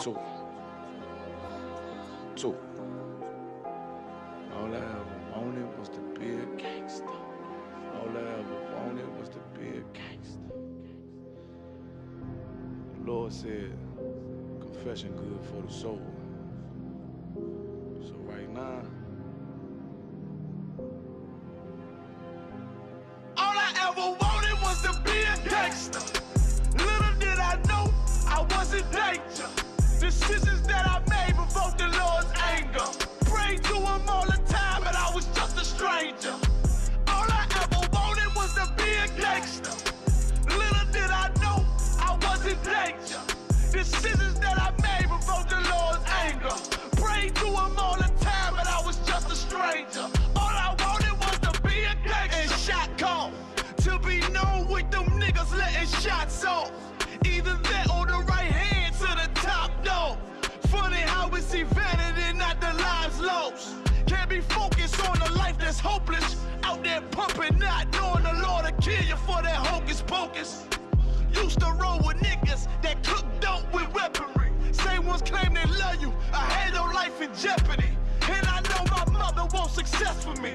Two. All I ever wanted was to be a gangster. All I ever wanted was to be a gangster. The Lord said, confession good for the soul. So right now, all I ever wanted was to be a gangster. Little did I know I was in danger. Decisions that I made provoked the Lord's anger. Prayed to him all the time, but I was just a stranger. All I ever wanted was to be a gangster. Little did I know I was in danger. Decisions that I made provoked the Lord's anger. Prayed to him all the time, but I was just a stranger. All I wanted was to be a gangster. And shot call to be known with them niggas letting shots off. Either that or the right hand to the top dog. Funny how we see vanity, not the lives lost. Can't be focused on a life that's hopeless. Out there pumping, not knowing the Lord will kill you for that hocus pocus. Used to roll with niggas that cook dope with weaponry. Same ones claim they love you, I had your life in jeopardy. And I know my mother wants success for me,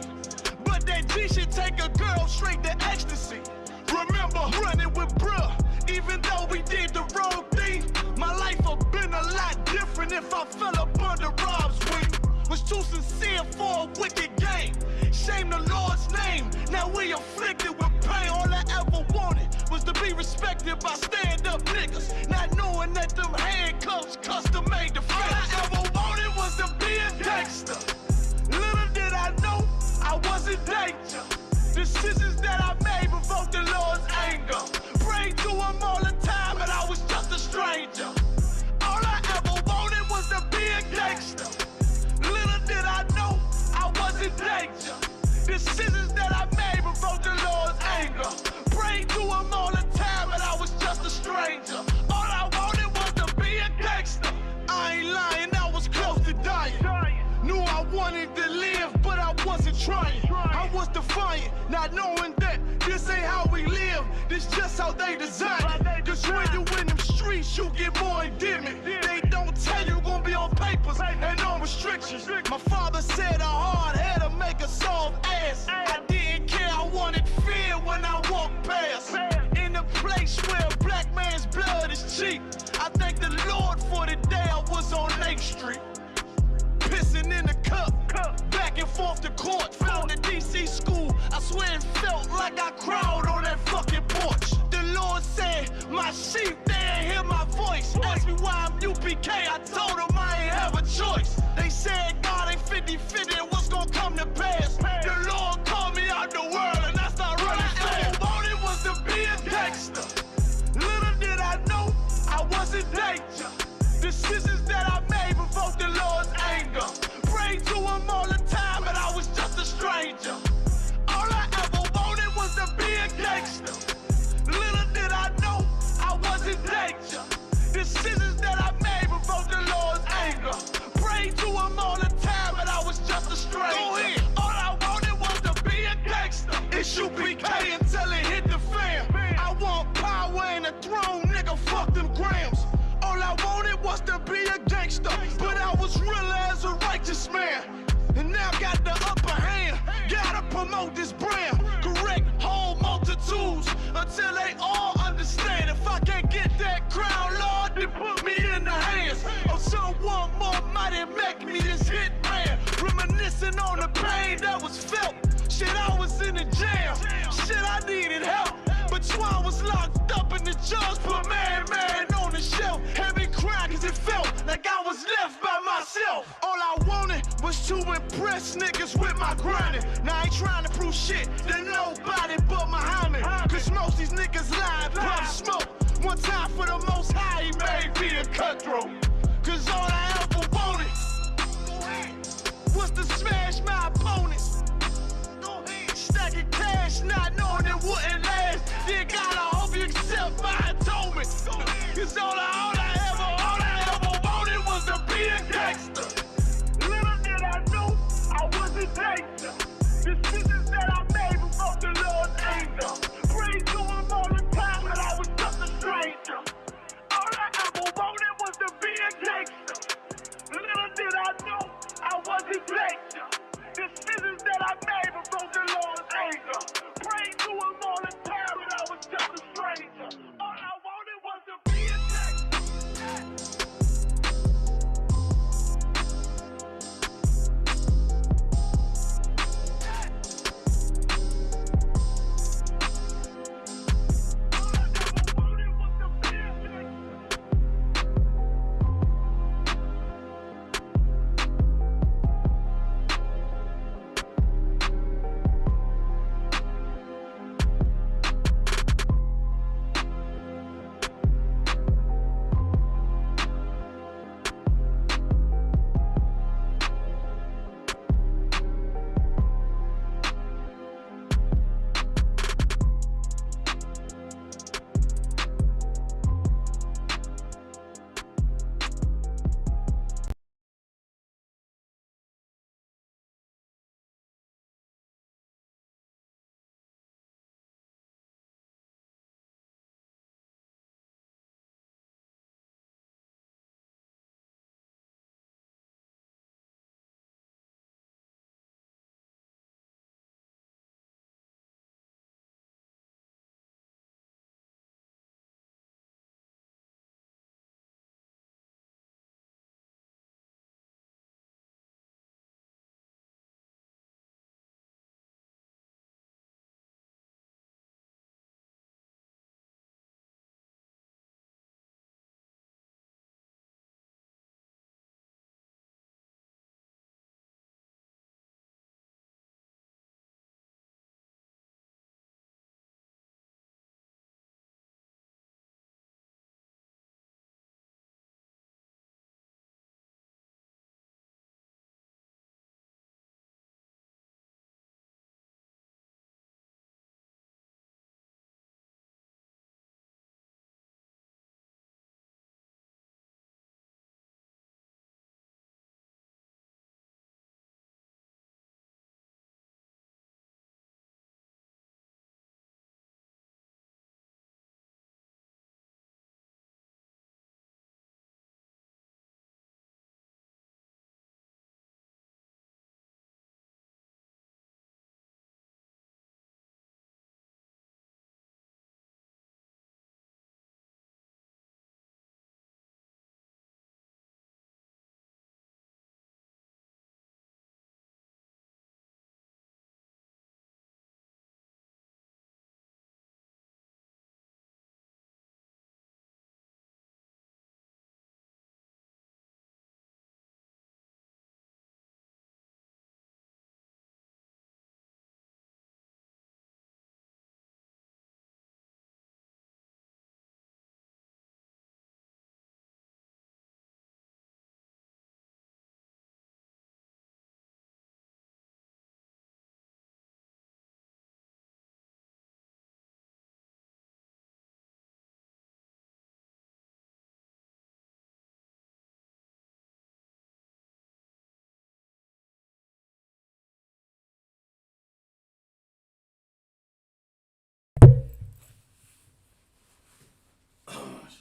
but that G should take a girl straight to ecstasy. Remember running with bruh, even though we did the wrong thing. My life would've been a lot different if I fell up under Rob's wing. Was too sincere for a wicked game. Shame the Lord's name, now we afflicted with pain. All I ever wanted was to be respected by stand-up niggas, not knowing that them handcuffs custom made the face. All I ever wanted was to be a gangster. Little did I know I was in danger. Decisions that I made provoked the Lord's anger. Prayed to him all the time, but I was just a stranger. All I ever wanted was to be a gangster. Little did I know I was in danger. Decisions that I made provoked the Lord's anger. Prayed to him all the time, but I was just a stranger. All I wanted was to be a gangster. I ain't lying, I was close to dying. Knew I wanted to live, but I wasn't trying. I was defiant, not knowing that this ain't how we live. This just how they design it. Cause when you in them streets, you get more endemic. They don't tell you gonna be on papers and on restrictions. My father said a hard head'll make a soft ass. I didn't care, I wanted fear when I walked past. In a place where a black man's blood is cheap, I thank the Lord for the day I was on 8th Street. Pissing in the cup, back and forth to court. Found the DC school, I swear it felt like I cried on that fucking porch. The Lord said, my sheep, they ain't hear my voice. Asked me why I'm UPK, I told them I ain't have a choice. They said God ain't 50-50 and what's gonna come to pass. The Lord called me out the world and I started running fast. All I wanted was to be a gangster. Little did I know I was in danger. Decisions that I made provoked the Lord's anger. Prayed to him all the time, but I was just a stranger. All I ever wanted was to be a gangster. Little did I know I was in danger. Decisions that I made provoked the Lord's anger. Prayed to him all the time, but I was just a stranger. Go ahead. All I wanted was to be a gangster. Isupk until it hit the fan. I want power and a throne, nigga, fuck them grams. All I wanted was to be a gangster, but I was real as a righteous man. And now got the upper hand, gotta promote this brand. Correct whole multitudes until they all understand. If I can't get that crown, Lord, then put me in the hands of someone more mighty, make me this hit man. Reminiscing on the pain that was felt. Shit, I was in the jam. Shit, I needed help. But Swan was locked up and the judge put man on the shelf. Heavy crying cause it felt like I was left by myself. All I wanted was to impress niggas with my grinding. Now I ain't trying to prove shit to nobody but Muhammad. Cause most these niggas lie and pump smoke. One time for the most high, he made me a cutthroat. Cause all I ever wanted was to smash my opponents. Stacking cash, not knowing it wouldn't last. Dear God, I hope you accept my atonement. Cause all I ever wanted was to be a gangster. Little did I know I was in danger. Decisions that I made provoked the Lord's anger. Prayed to him all the time, but I was just a stranger. All I ever wanted was to be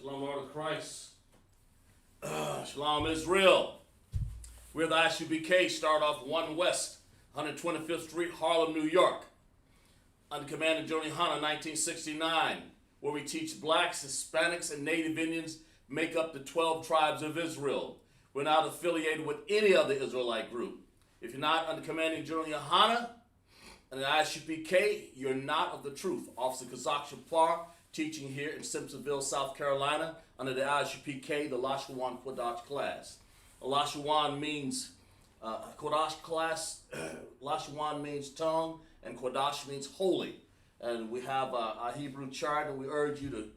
Shalom, Lord of Christ. Shalom, Israel. We're the Isupk, start off 1 West, 125th Street, Harlem, New York. Under command of General Hanna, 1969, where we teach blacks, Hispanics, and Native Indians make up the 12 tribes of Israel. We're not affiliated with any other Israelite group. If you're not under commanding General Hanna and the Isupk, you're not of the truth. Officer Qadash teaching here in Simpsonville, South Carolina, under the Isupk, the Lashawan Qadash class. Lashawan means Qadash class. Lashawan means tongue, and Qadash means holy. And we have our Hebrew chart, and we urge you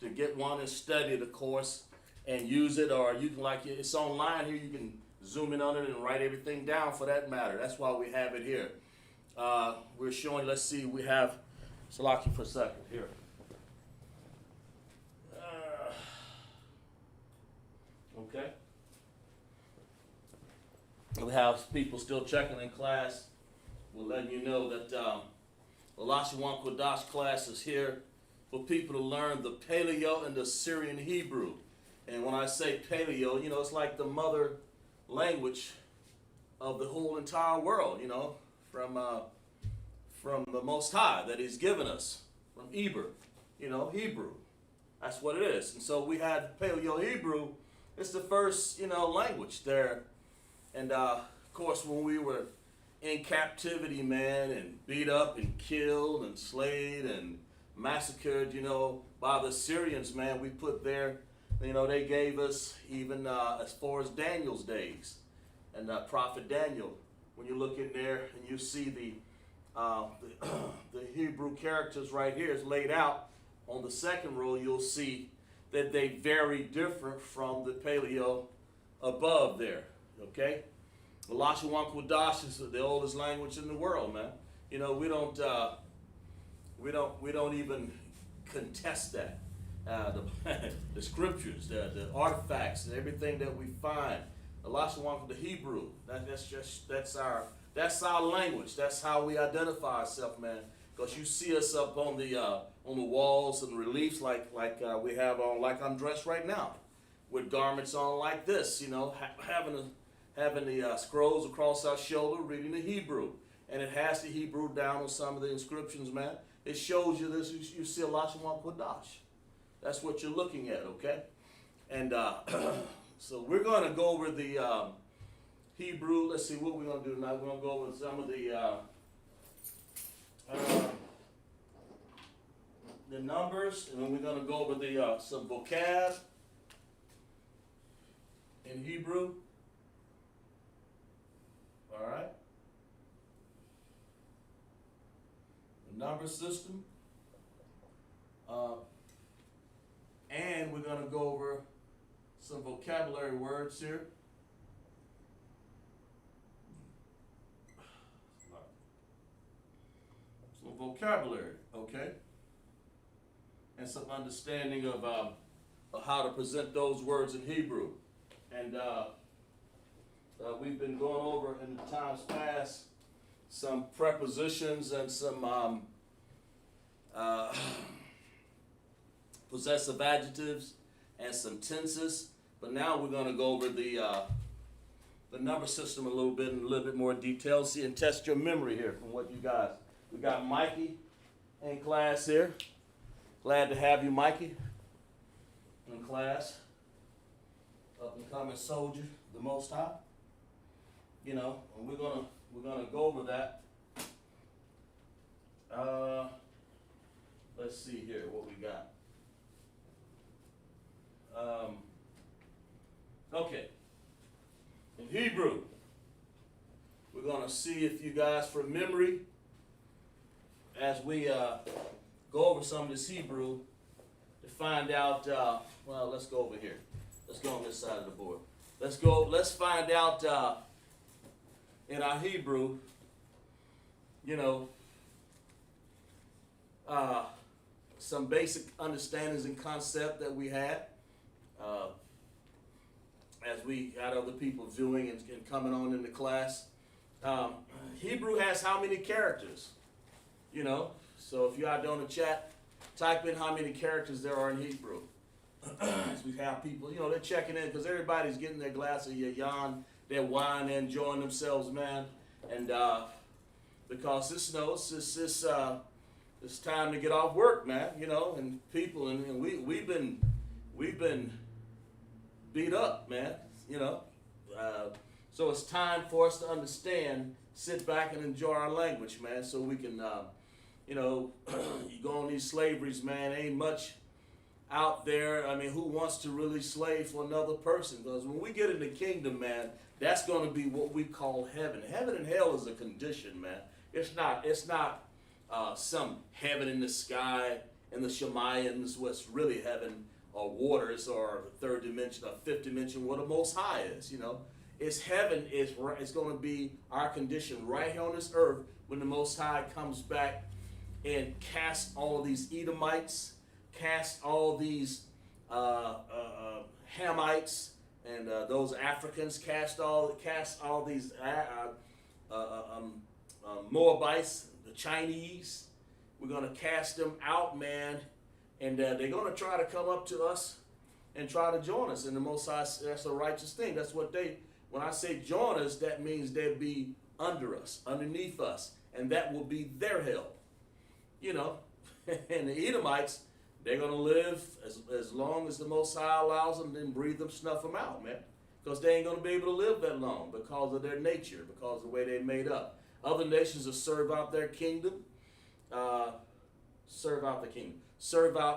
to get one and study the course and use it, or you can, like, it's online here, you can zoom in on it and write everything down for that matter. That's why we have it here. We're showing, let's see, we have, Salaki for a second here. Okay. We have people still checking in class. We're letting you know that the Lashawan Qadash class is here for people to learn the Paleo and the Syrian Hebrew. And when I say Paleo, you know, it's like the mother language of the whole entire world, you know, from the Most High that He's given us, from Eber, you know, Hebrew. That's what it is. And so we had Paleo Hebrew. It's the first, you know, language there. And of course, when we were in captivity, man, and beat up and killed and slayed and massacred, you know, by the Syrians, man, we put there, you know, they gave us even as far as Daniel's days and Prophet Daniel. When you look in there and you see the Hebrew characters right here is laid out on the second row, you'll see that they very different from the Paleo above there. Okay, the Lashawan Qadash is the oldest language in the world, man. You know, we don't even contest that. The scriptures, the artifacts, and everything that we find. The Lashawan, the Hebrew, that's our language. That's how we identify ourselves, man. Because you see us up on the walls and reliefs like we have on, like I'm dressed right now, with garments on like this, you know, having the scrolls across our shoulder, reading the Hebrew. And it has the Hebrew down on some of the inscriptions, man. It shows you this, you see a Lashawan Qadash. That's what you're looking at, okay? And so we're going to go over the Hebrew. Let's see what we're going to do tonight. We're going to go over some of the numbers, and then we're going to go over the some vocab in Hebrew. All right. The number system. And we're going to go over some vocabulary words here. Some vocabulary, okay? And some understanding of how to present those words in Hebrew. And we've been going over in the times past some prepositions and some possessive adjectives and some tenses, but now we're going to go over the number system a little bit more detail. See, and test your memory here from what you guys. We got Mikey in class here. Glad to have you, Mikey, in class. Up and coming soldier, the Most High. You know, and we're gonna go over that. Let's see here what we got. Okay. In Hebrew, we're going to see if you guys, from memory, as we go over some of this Hebrew, to find out, well, let's go over here. Let's go on this side of the board. Let's find out in our Hebrew, you know, some basic understandings and concept that we had. As we had other people viewing and coming on in the class. Hebrew has how many characters? You know, so if you're out there on the chat, type in how many characters there are in Hebrew. as we have people, they're checking in because everybody's getting their glass of yayan, their wine, they're enjoying themselves, man. And because it's time to get off work, man. And people, and we've been beat up, man. So it's time for us to understand, sit back and enjoy our language, man, so we can, you go on these slaveries, man, ain't much out there. I mean, who wants to really slave for another person? Because when we get in the kingdom, man, that's going to be what we call heaven. Heaven and hell is a condition, man. It's not some heaven in the sky in the Shemayans, what's really heaven, or waters, or third dimension, or fifth dimension, what the Most High is, It's heaven it's going to be our condition right here on this earth when the Most High comes back and casts all of these Edomites, casts all these Hamites, and those Africans, cast all these Moabites, the Chinese. We're going to cast them out, man, and they're going to try to come up to us and try to join us. And the Most High, that's a righteous thing. That's what when I say join us, that means they'll be under us, underneath us, and that will be their hell. And the Edomites, they're going to live as long as the Most High allows them, then breathe them, snuff them out, man. Because they ain't going to be able to live that long because of their nature, because of the way they're made up. Other nations will serve out their kingdom, serve out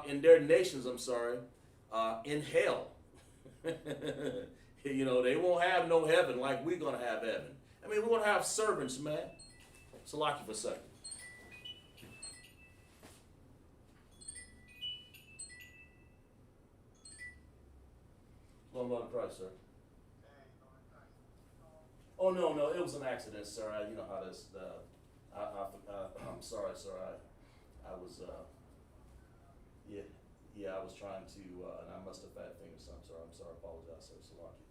in their nations, in hell. They won't have no heaven like we're going to have heaven. I mean, we're going to have servants, man. So lock you for a second. Long price, sir. Oh, no, it was an accident, sir. You know how this, I'm sorry, sir. I was, I was trying to, and I must have fat fingered some, sir. I'm sorry, apologize, sir. Salaki.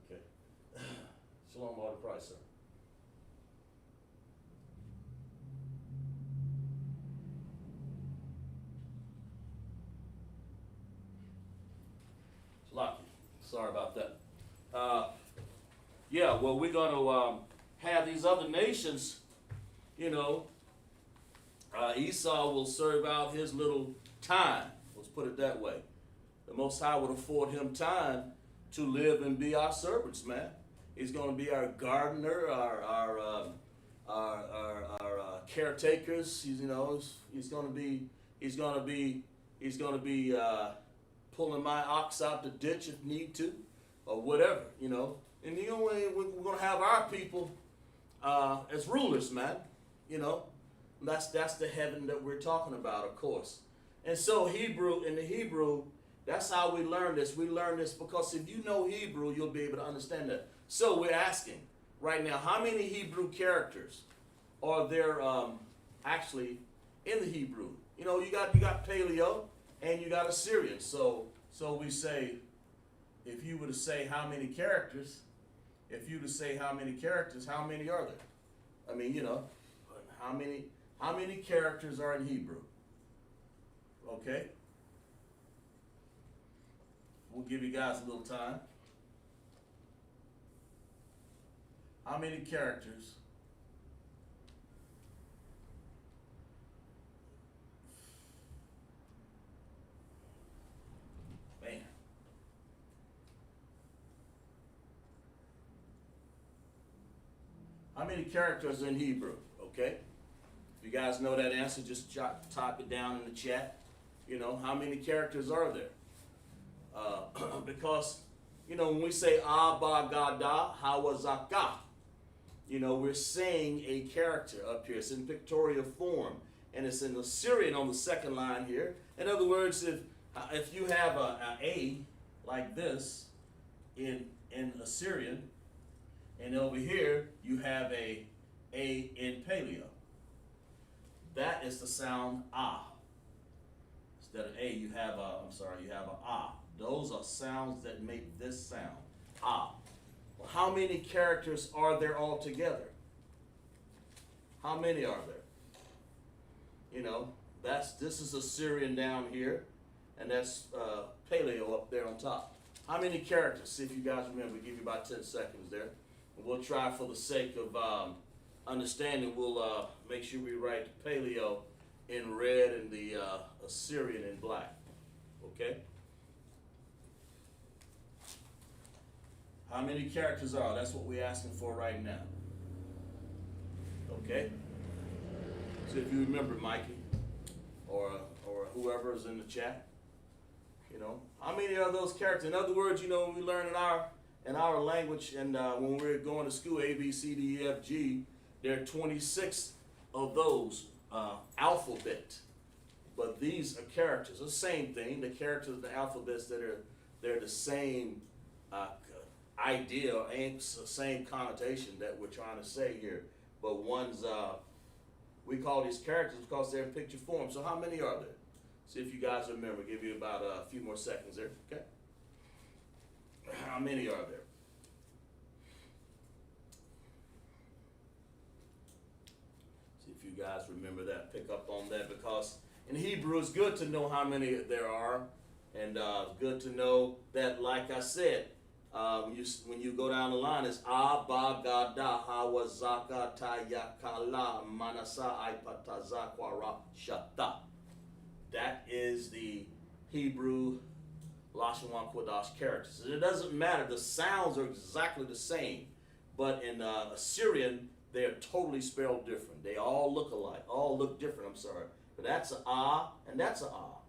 Okay. Shalom, all the price, sir. Salaki. Sorry about that. Well, we're going to have these other nations, Esau will serve out his little time. Let's put it that way. The Most High would afford him time to live and be our servants, man. He's going to be our gardener, our caretakers. He's going to be pulling my ox out the ditch if need to, or whatever, And we're going to have our people as rulers, man. That's the heaven that we're talking about, of course. And so in the Hebrew, that's how we learn this. We learn this because if you know Hebrew, you'll be able to understand that. So we're asking right now, how many Hebrew characters are there actually in the Hebrew? You got Paleo and you got Assyrian. So we say, if you were to say how many characters, how many are there? I mean, how many characters are in Hebrew? Okay. We'll give you guys a little time. How many characters? Man. How many characters are in Hebrew? Okay. If you guys know that answer, just type it down in the chat. How many characters are there? Because, when we say Abba Gada, Hawazaka, we're saying a character up here. It's in pictorial form, and it's in Assyrian on the second line here. In other words, if you have a like this in Assyrian, and over here you have a in Paleo, that is the sound ah. Instead of a, you have a ah. Those are sounds that make this sound ah. Well, how many characters are there altogether? How many are there? This is Assyrian down here, and that's paleo up there on top. How many characters? See if you guys remember. We'll give you about 10 seconds there. And we'll try, for the sake of understanding, we'll make sure we write paleo in red and the Assyrian in black. Okay? How many characters are? That's what we're asking for right now. Okay? So if you remember, Mikey, or whoever is in the chat, you know, how many are those characters? In other words, you know, when we learn in our language, and when we're going to school, A, B, C, D, E, F, G, there are 26 of those alphabet. But these are characters. The same thing. The characters of the alphabets they're the same idea and same connotation that we're trying to say here. But one's we call these characters because they're in picture form. So how many are there? See if you guys remember. Give you about a few more seconds there. Okay. How many are there? See if you guys remember that. Pick up on that, because in Hebrew it's good to know how many there are, and good to know that, like I said, when you go down the line, it's Abba Gada Hawa Zaka Tayakala Manasa Aipata Zakwara Shata. That is the Hebrew Lashawan Qadash characters. It doesn't matter, the sounds are exactly the same, but in Assyrian they are totally spelled different. They all look alike, all look different. I'm sorry, but that's an ah and that's an ah.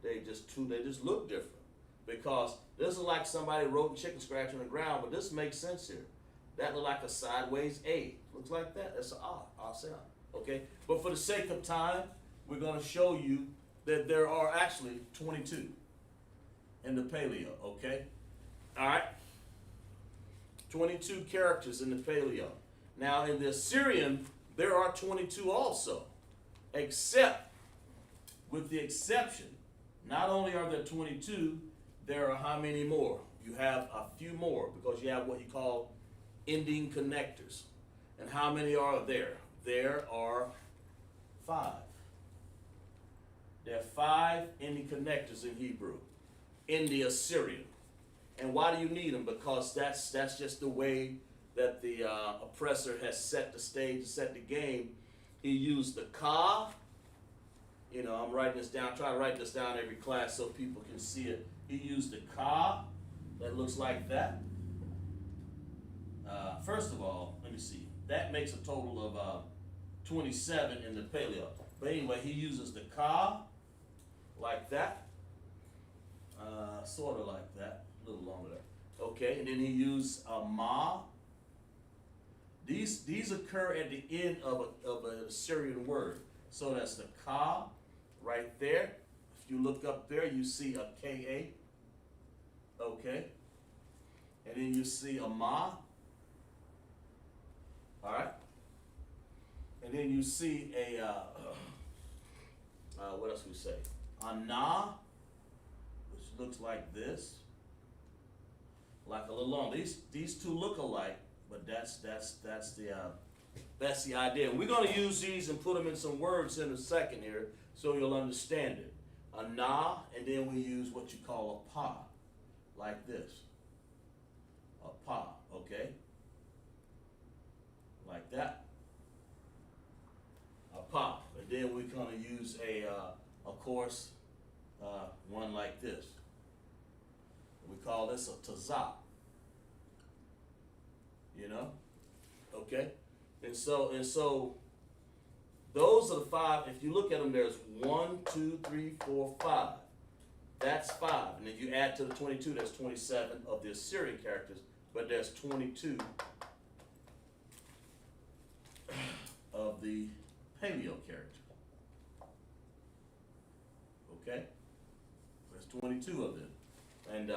They just look different, because this is like somebody wrote in chicken scratch on the ground, but this makes sense here. That looks like a sideways A. Looks like that. That's an ah sound. Okay, but for the sake of time, we're going to show you that there are actually 22 in the paleo. Okay, all right. 22 characters in the paleo. Now in the Assyrian, there are 22 also, except, with the exception, not only are there 22, there are how many more? You have a few more, because you have what you call ending connectors. And how many are there? There are 5. There are 5 ending connectors in Hebrew, in the Assyrian. And why do you need them? Because that's just the way that the oppressor has set the stage, set the game. He used the ka. You know, I'm writing this down, try to write this down every class so people can see it. He used the ka, that looks like that. First of all, let me see. That makes a total of 27 in the paleo. But anyway, he uses the ka, like that. Sort of like that, a little longer there. Okay, and then he used a ma. These occur at the end of an Assyrian word. So that's the ka right there. If you look up there, you see a ka. Okay. And then you see a ma. All right. And then you see a, what else we say? A na, which looks like this. Like a little long. These two look alike, but that's the idea. And we're going to use these and put them in some words in a second here, so you'll understand it. A na, and then we use what you call a pa, like this. A pa, okay? Like that. A pa. And then we're going to use of course, one like this. We call this a tazah. You know? Okay? And so those are the 5. If you look at them, there's 1, 2, 3, 4, 5. That's 5. And if you add to the 22, there's 27 of the Assyrian characters, but there's 22 of the paleo characters. Okay? There's 22 of them. And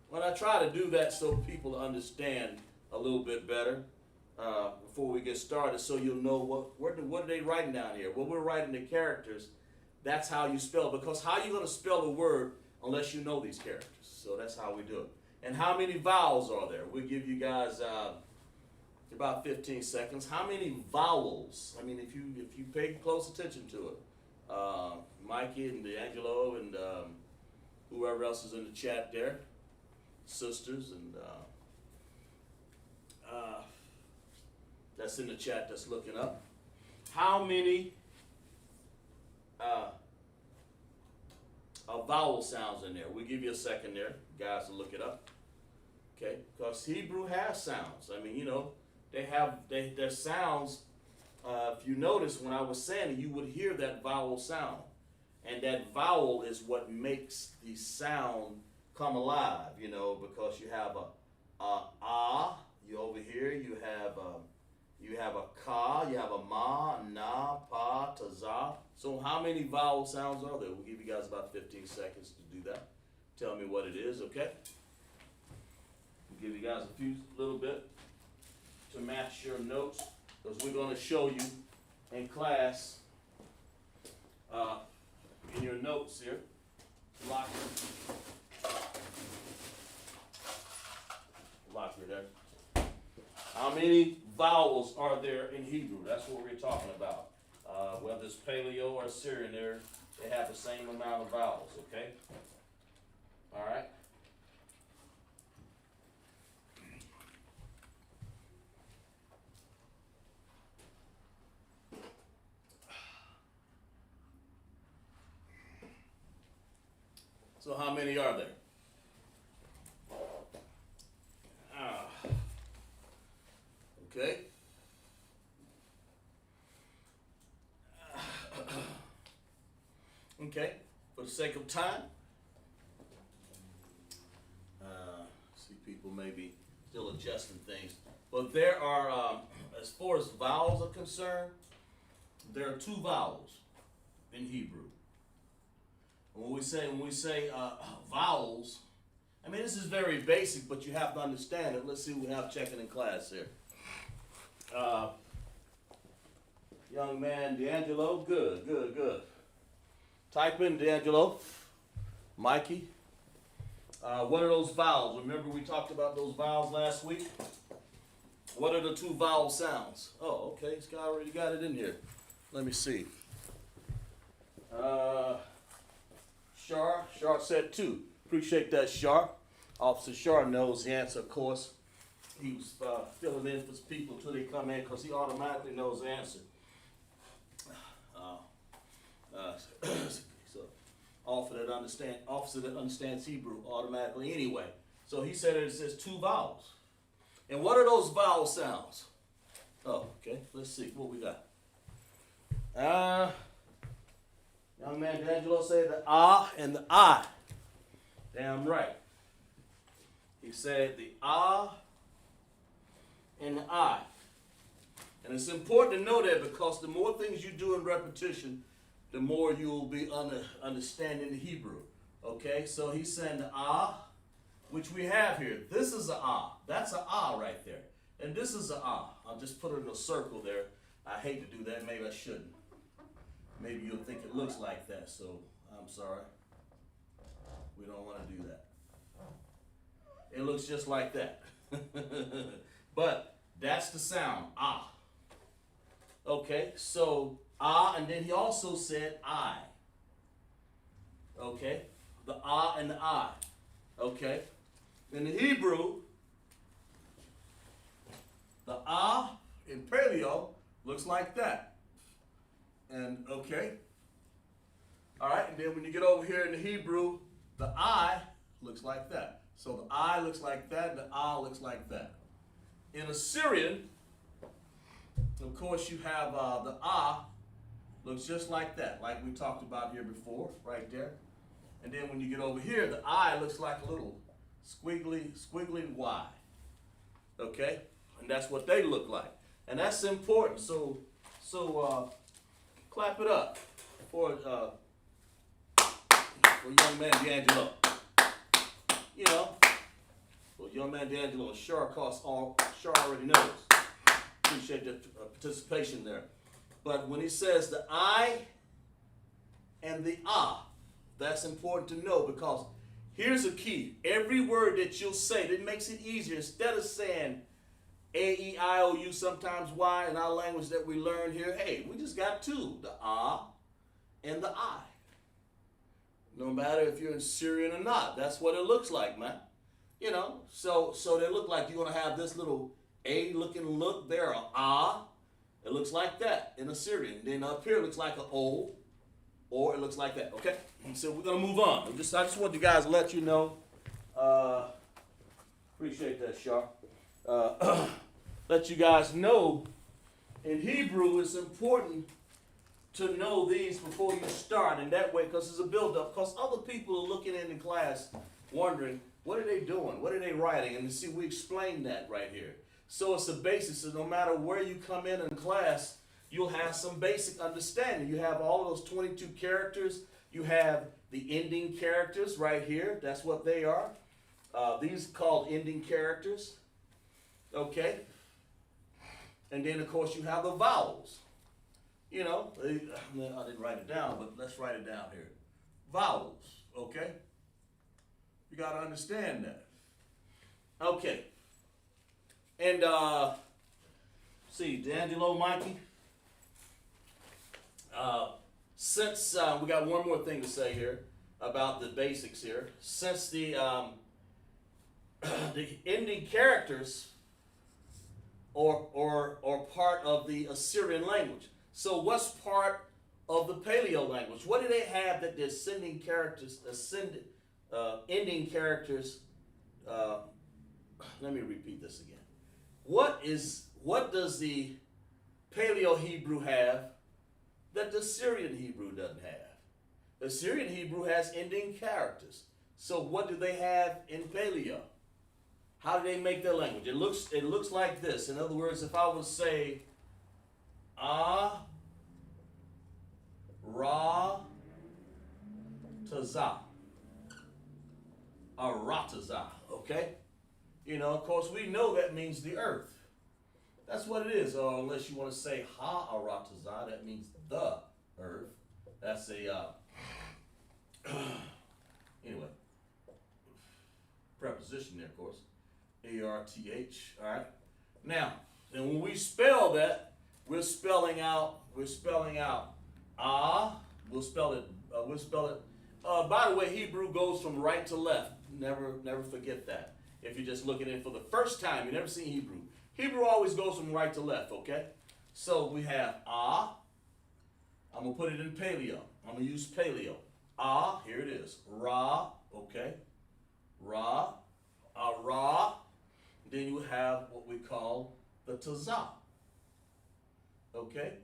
when I try to do that so people understand a little bit better, before we get started, so you'll know what are they writing down here? Well, we're writing the characters. That's how you spell, because how are you going to spell a word unless you know these characters? So that's how we do it. And how many vowels are there? We'll give you guys about 15 seconds. How many vowels? I mean, if you pay close attention to it, Mikey and D'Angelo and whoever else is in the chat there, sisters and that's in the chat that's looking up. How many vowel sounds in there? We'll give you a second there, guys, to look it up. Okay, because Hebrew has sounds. I mean, you know, their sounds. If you notice, when I was saying it, you would hear that vowel sound. And that vowel is what makes the sound come alive, you know, because you have a you over here, you have a ka, you have a ma, na, pa, ta, za. So how many vowel sounds are there? We'll give you guys about 15 seconds to do that. Tell me what it is, okay? We'll give you guys a few little bit to match your notes, because we're going to show you in class in your notes here. Lock it there. How many vowels are there in Hebrew? That's what we're talking about. Whether it's Paleo or Syrian, they have the same amount of vowels, okay? All right? So how many are there? Okay. Okay, for the sake of time, see, people may be still adjusting things, but there are, as far as vowels are concerned, there are 2 vowels in Hebrew. When we say vowels, I mean, this is very basic, but you have to understand it. Let's see what we have checking in class here. Young man D'Angelo, good. Type in D'Angelo, Mikey. What are those vowels? Remember we talked about those vowels last week? What are the 2 vowel sounds? Oh, okay, this guy already got it in here. Let me see. Shar said 2. Appreciate that, Shar. Officer Shar knows the answer, of course. He was filling in for people until they come in because he automatically knows the answer. So, officer that understands Hebrew automatically anyway. So he said it says 2 vowels. And what are those vowel sounds? Oh, okay. Let's see what we got. Young man D'Angelo said the ah and the I. Damn right. He said the ah and the I. And it's important to know that because the more things you do in repetition, the more you'll be understanding the Hebrew. Okay, so he's saying the ah, which we have here. This is a ah. That's a ah right there. And this is a ah. I'll just put it in a circle there. I hate to do that. Maybe I shouldn't. Maybe you'll think it looks like that, so I'm sorry. We don't want to do that. It looks just like that. But that's the sound, ah. Okay, so ah, and then he also said I. Okay, the ah and the I. Okay, in the Hebrew, the ah in Paleo looks like that. And okay, all right, and then when you get over here in the Hebrew, the I looks like that. So the I looks like that, the ah looks like that. In Assyrian, of course, you have the ah looks just like that, like we talked about here before, right there. And then when you get over here, the I looks like a little squiggly Y. Okay, and that's what they look like, and that's important. So clap it up for young man D'Angelo. You know, well, young man D'Angelo, Shar already knows. Appreciate the participation there. But when he says the I and the ah, that's important to know because here's a key. Every word that you'll say, that makes it easier. Instead of saying A-E-I-O-U, sometimes Y in our language that we learn here, hey, we just got 2, the ah and the I. No matter if you're in Syrian or not. That's what it looks like, man. You know, so they look like you're going to have this little A-looking look there, or ah. It looks like that in Assyrian. Then up here it looks like an O, or it looks like that, okay? And so we're going to move on. I just want you guys to let you know. Appreciate that, Sharp. Let you guys know in Hebrew it's important to know these before you start. And that way, because it's a build-up, because other people are looking in the class wondering, what are they doing? What are they writing? And you see, we explain that right here. So it's a basis. So no matter where you come in class, you'll have some basic understanding. You have all of those 22 characters. You have the ending characters right here. That's what they are. These are called ending characters. Okay? And then, of course, you have the vowels. You know, I didn't write it down, but let's write it down here. Vowels, okay? You got to understand that. Okay. And, see, D'Angelo, Mikey, since we got one more thing to say here about the basics here. Since the ending characters are part of the Assyrian language. So what's part of the Paleo language? What do they have that the ending characters? Let me repeat this again. What does the Paleo Hebrew have that the Syrian Hebrew doesn't have? The Syrian Hebrew has ending characters. So what do they have in Paleo? How do they make their language? It looks like this. In other words, if I would say Ra-Tazah. Aratazah, okay? You know, of course, we know that means the earth. That's what it is. Or unless you want to say Ha-Aratazah, that means the earth. That's a, anyway, preposition there, of course. A-R-T-H, all right? Now, and when we spell that, we're spelling out we'll spell it, by the way, Hebrew goes from right to left. Never forget that. If you're just looking at it for the first time, you've never seen Hebrew. Hebrew always goes from right to left, okay? So we have I'm going to put it in Paleo. I'm going to use Paleo. Here it is. Ra, okay? Ra, Ra. Then you have what we call the Tazah, okay?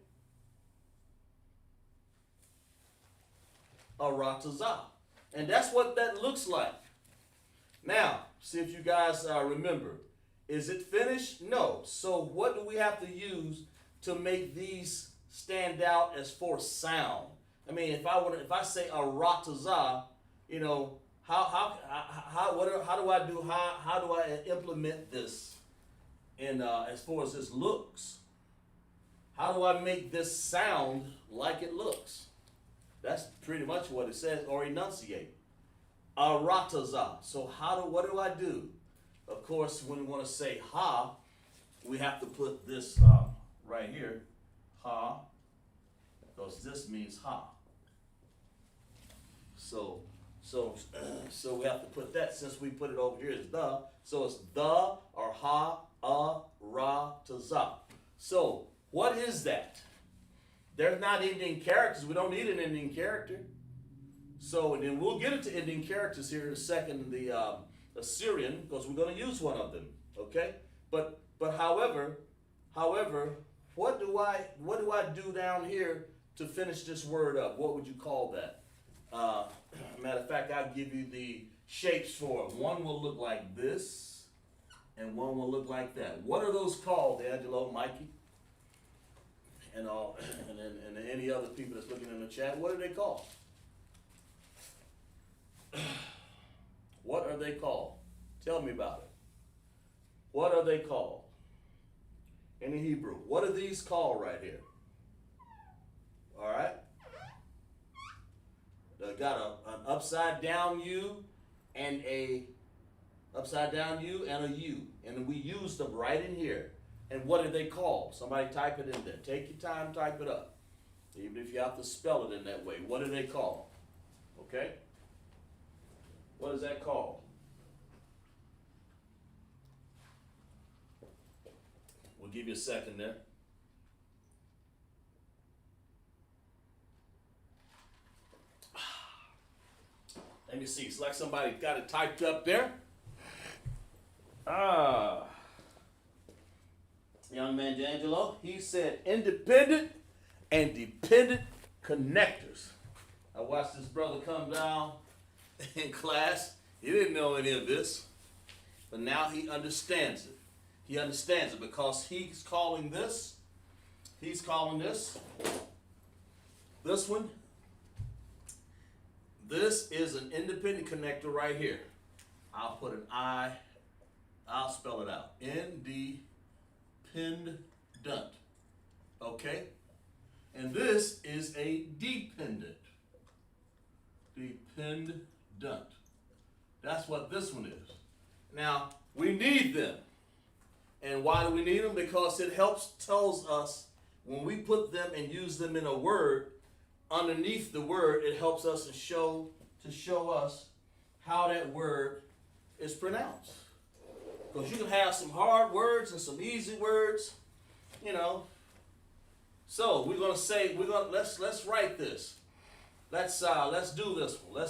Aratazah. And that's what that looks like. Now, see if you guys remember. Is it finished? No. So what do we have to use to make these stand out as for sound? I mean, if I say Aratazah, you know, how do I implement this in as far as this looks? How do I make this sound like it looks? That's pretty much what it says, or enunciate. Aratazah. So what do I do? Of course, when we want to say ha, we have to put this right here, ha, because this means ha. So we have to put that, since we put it over here as the, so it's the or ha, ra, tazah. So what is that? There's not ending characters. We don't need an ending character. So and then we'll get into ending characters here in a second, the Assyrian, because we're going to use one of them. Okay? But however, what do I do down here to finish this word up? What would you call that? Matter of fact, I'll give you the shapes for it. One will look like this, and one will look like that. What are those called, Angelo, Mikey? And any other people that's looking in the chat, what are they called? What are they called? Tell me about it. What are they called? In the Hebrew, what are these called right here? All right? They got an upside down U and a upside down U and a U. And we use them right in here. And what are they called? Somebody type it in there. Take your time, type it up. Even if you have to spell it in that way. What are they called? Okay? What is that called? We'll give you a second there. Let me see. It's like somebody got it typed up there. Young man D'Angelo, he said independent and dependent connectors. I watched this brother come down in class. He didn't know any of this, but now he understands it. He understands it because he's calling this one. This is an independent connector right here. I'll put an I, I'll spell it out. Independent. Okay? And this is a dependent. Dependent. That's what this one is. Now, we need them. And why do we need them? Because it tells us when we put them and use them in a word, underneath the word, it helps us to show us how that word is pronounced. Because you can have some hard words and some easy words, you know. So we're gonna say let's write this. Let's do this one.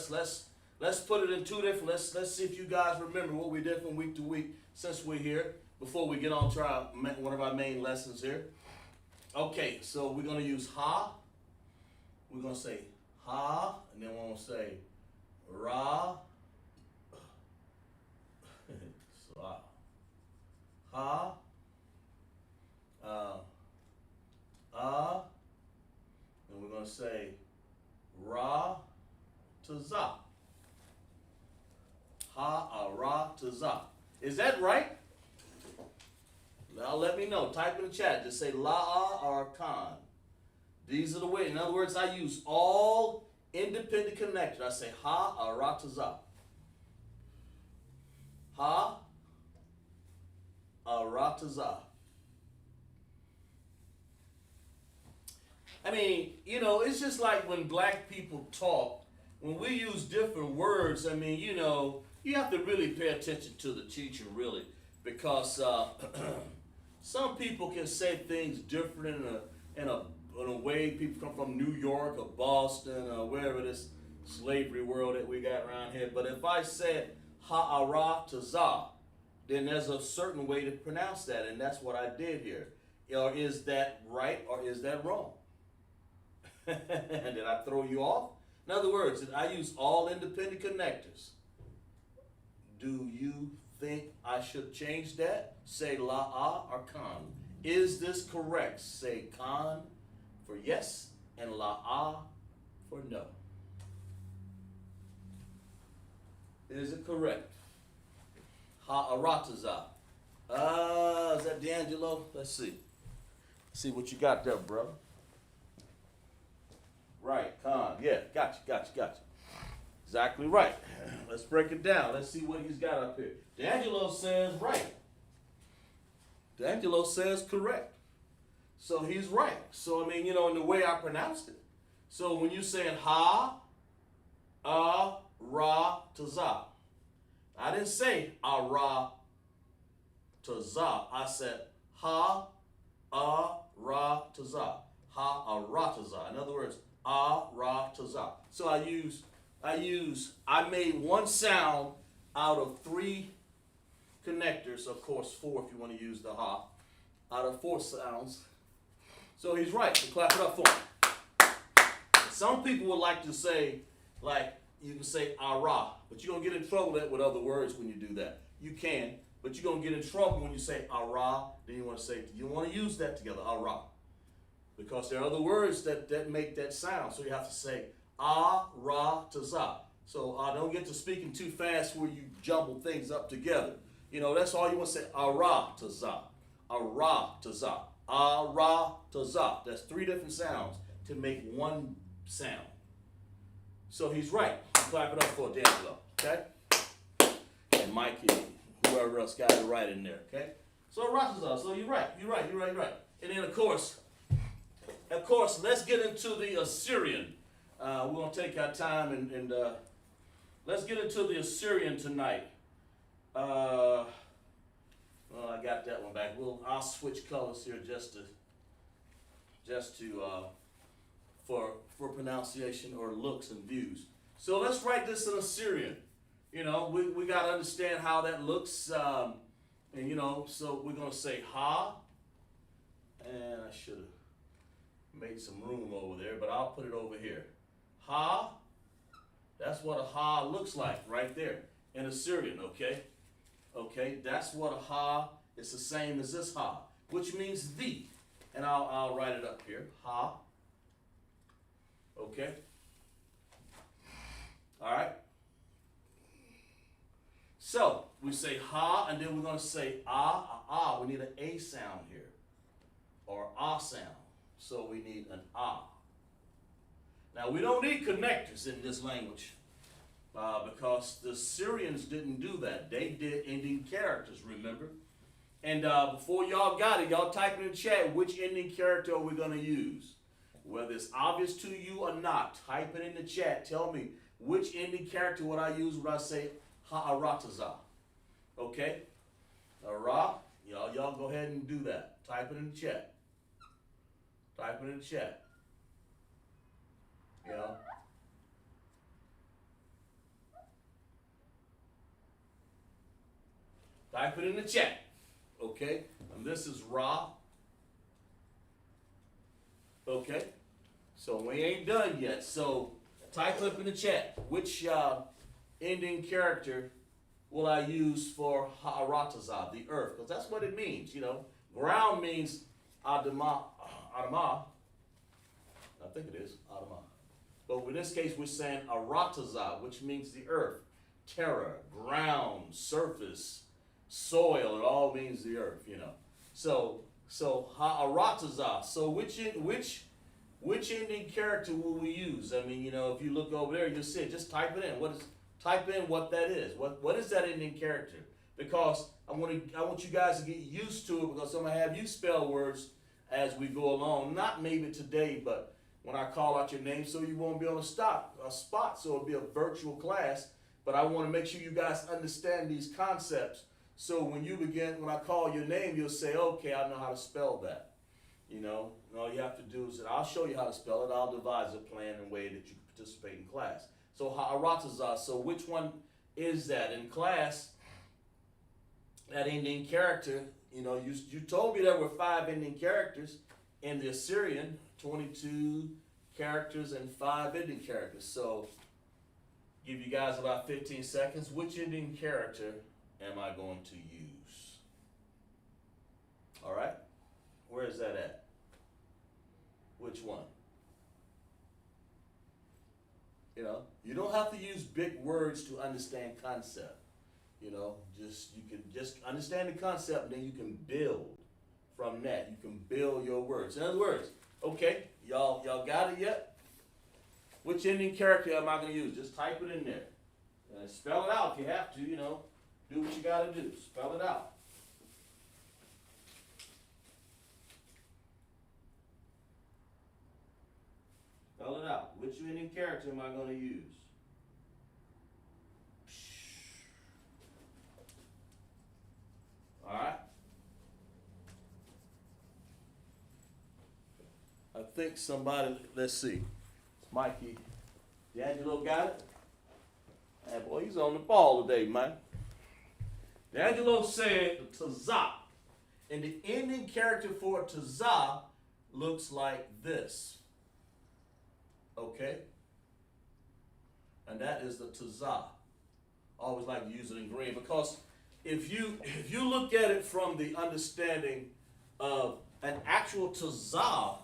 Let's put it in two different. Let's see if you guys remember what we did from week to week since we're here. Before we get on to one of our main lessons here. Okay, so we're gonna use ha. We're going to say ha, and then we're going to say ra. Ha. And we're going to say ra to za. Ha, ra to za. Is that right? Now let me know. Type in the chat. Just say la or kan. These are the ways. In other words, I use all independent connectors. I say ha, ra to za. Ha, ra to za. I mean, you know, it's just like when black people talk, when we use different words, I mean, you know, you have to really pay attention to the teacher, really, because some people can say things different in a way. People come from New York or Boston or wherever this slavery world that we got around here. But if I said ha-ara to za, then there's a certain way to pronounce that, and that's what I did here. Or is that right or is that wrong? Did I throw you off? In other words, I use all independent connectors. Do you think I should change that? Say la-a or kan. Is this correct? Say kan for yes and la-a for no. Is it correct? Ha-arataza. Is that D'Angelo? Let's see. See what you got there, brother. Right, kan. Yeah, gotcha. Exactly right. Let's break it down. Let's see what he's got up here. D'Angelo says right. D'Angelo says correct. So he's right. So, I mean, you know, in the way I pronounced it. So when you're saying ha, ra, to za. I didn't say ra, to za. I said ha, ra, to za. Ha, ra, to za. In other words, ra, to za. So I made one sound out of 3 connectors, of course 4 if you want to use the ha, out of 4 sounds. So he's right, so clap it up for him. Some people would like to say, like, you can say ara, but you're going to get in trouble with other words when you do that. You can, but you're going to get in trouble when you say ara, then you want to say, you don't want to use that together, ara. Because there are other words that make that sound, so you have to say ra to za. So don't get to speaking too fast where you jumble things up together. You know, that's all you want to say, ara to za, ara to za, ara to za. That's 3 different sounds to make one sound. So he's right. Clap it up for D'Angelo, okay? And Mikey, whoever else got it right in there, okay? So ara to za. So you're right. And then of course, let's get into the Assyrian. We're gonna take our time and let's get into the Assyrian tonight. Well, I got that one back. I'll switch colors here just to for pronunciation or looks and views. So let's write this in Assyrian. You know, we got to understand how that looks. And you know, so we're going to say ha. And I should have made some room over there, but I'll put it over here. Ha. That's what a ha looks like right there in Assyrian, okay? Okay, that's what a ha is, the same as this ha, which means the. And I'll write it up here. Ha. Okay. All right. So we say ha, and then we're going to say ah. We need an a sound here, or ah sound. So we need an ah. Now we don't need connectors in this language because the Syrians didn't do that. They did ending characters, remember? And before y'all got it, y'all type in the chat which ending character are we going to use. Whether it's obvious to you or not, type it in the chat. Tell me which ending character would I use when I say ha'arataza. Okay? Ara, y'all go ahead and do that. Type it in the chat. Type it in the chat. You know? Type it in the chat. Okay? And this is Ra. Okay? So we ain't done yet. So type up in the chat which ending character will I use for ha'arataza, the earth, because that's what it means, you know. Ground means adama. I think it is adama. But in this case, we're saying arataza, which means the earth, terra, ground, surface, soil. It all means the earth, you know. So ha'arataza. So which ending character will we use? I mean, you know, if you look over there, you'll see it. Just type it in. Type in what that is. What is that ending character? Because I want you guys to get used to it, because I'm gonna have you spell words as we go along. Not maybe today, but when I call out your name, so you won't be on a spot. So it'll be a virtual class. But I want to make sure you guys understand these concepts. So when I call your name, you'll say, okay, I know how to spell that. You know, and all you have to do is, I'll show you how to spell it. I'll devise a plan and way that you can participate in class. So ha'arataza. So which one is that in class? That ending character. You know, you told me there were 5 ending characters in the Assyrian, 22 characters and 5 ending characters. So give you guys about 15 seconds. Which ending character am I going to use? All right. Where is that at? Which one? You know, you don't have to use big words to understand concept. You know, you can just understand the concept, and then you can build from that. You can build your words. In other words, okay, y'all got it yet? Which ending character am I going to use? Just type it in there. And spell it out if you have to, you know. Do what you got to do. Spell it out. Spell it out. Which ending character am I going to use? All right. I think somebody, let's see. Mikey, D'Angelo got it? Hey, boy, he's on the ball today, man. D'Angelo said Tazah. And the ending character for Tazah looks like this. Okay? And that is the Tazah. I always like to use it in green, because if you look at it from the understanding of an actual Tazah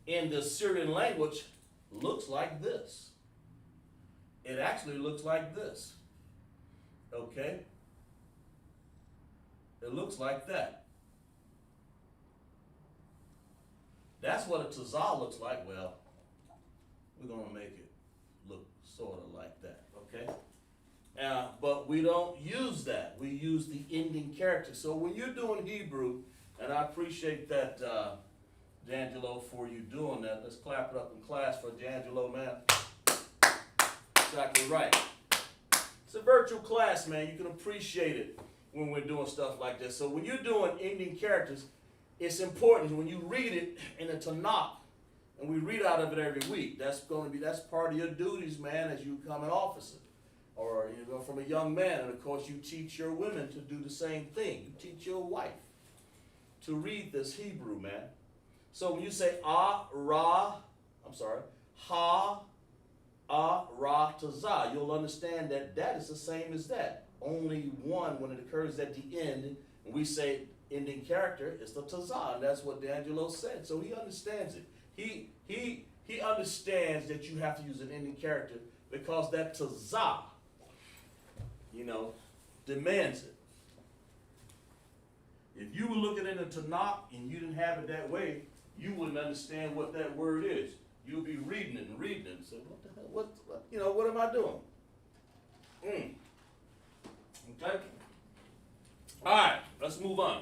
in the Syrian language, looks like this. It actually looks like this. Okay? It looks like that. That's what a Tazah looks like. Well, we're going to make it look sort of like that. Okay? But we don't use that. We use the ending character. So when you're doing Hebrew, and I appreciate that, D'Angelo, for you doing that. Let's clap it up in class for D'Angelo, man. Exactly right. It's a virtual class, man. You can appreciate it when we're doing stuff like this. So when you're doing ending characters, it's important when you read it in a Tanakh, and we read out of it every week. That's part of your duties, man, as you become an officer, or you go from a young man. And of course, you teach your women to do the same thing. You teach your wife to read this Hebrew, man. So when you say ha, ra, tazah, you'll understand that that is the same as that. Only one, when it occurs at the end, and we say ending character, is the tazah, and that's what D'Angelo said. So he understands it. He understands that you have to use an ending character because that tazah, demands it. If you were looking in the Tanakh and you didn't have it that way, you wouldn't understand what that word is. You'll be reading it and say, what the hell, what am I doing? Okay? All right, let's move on.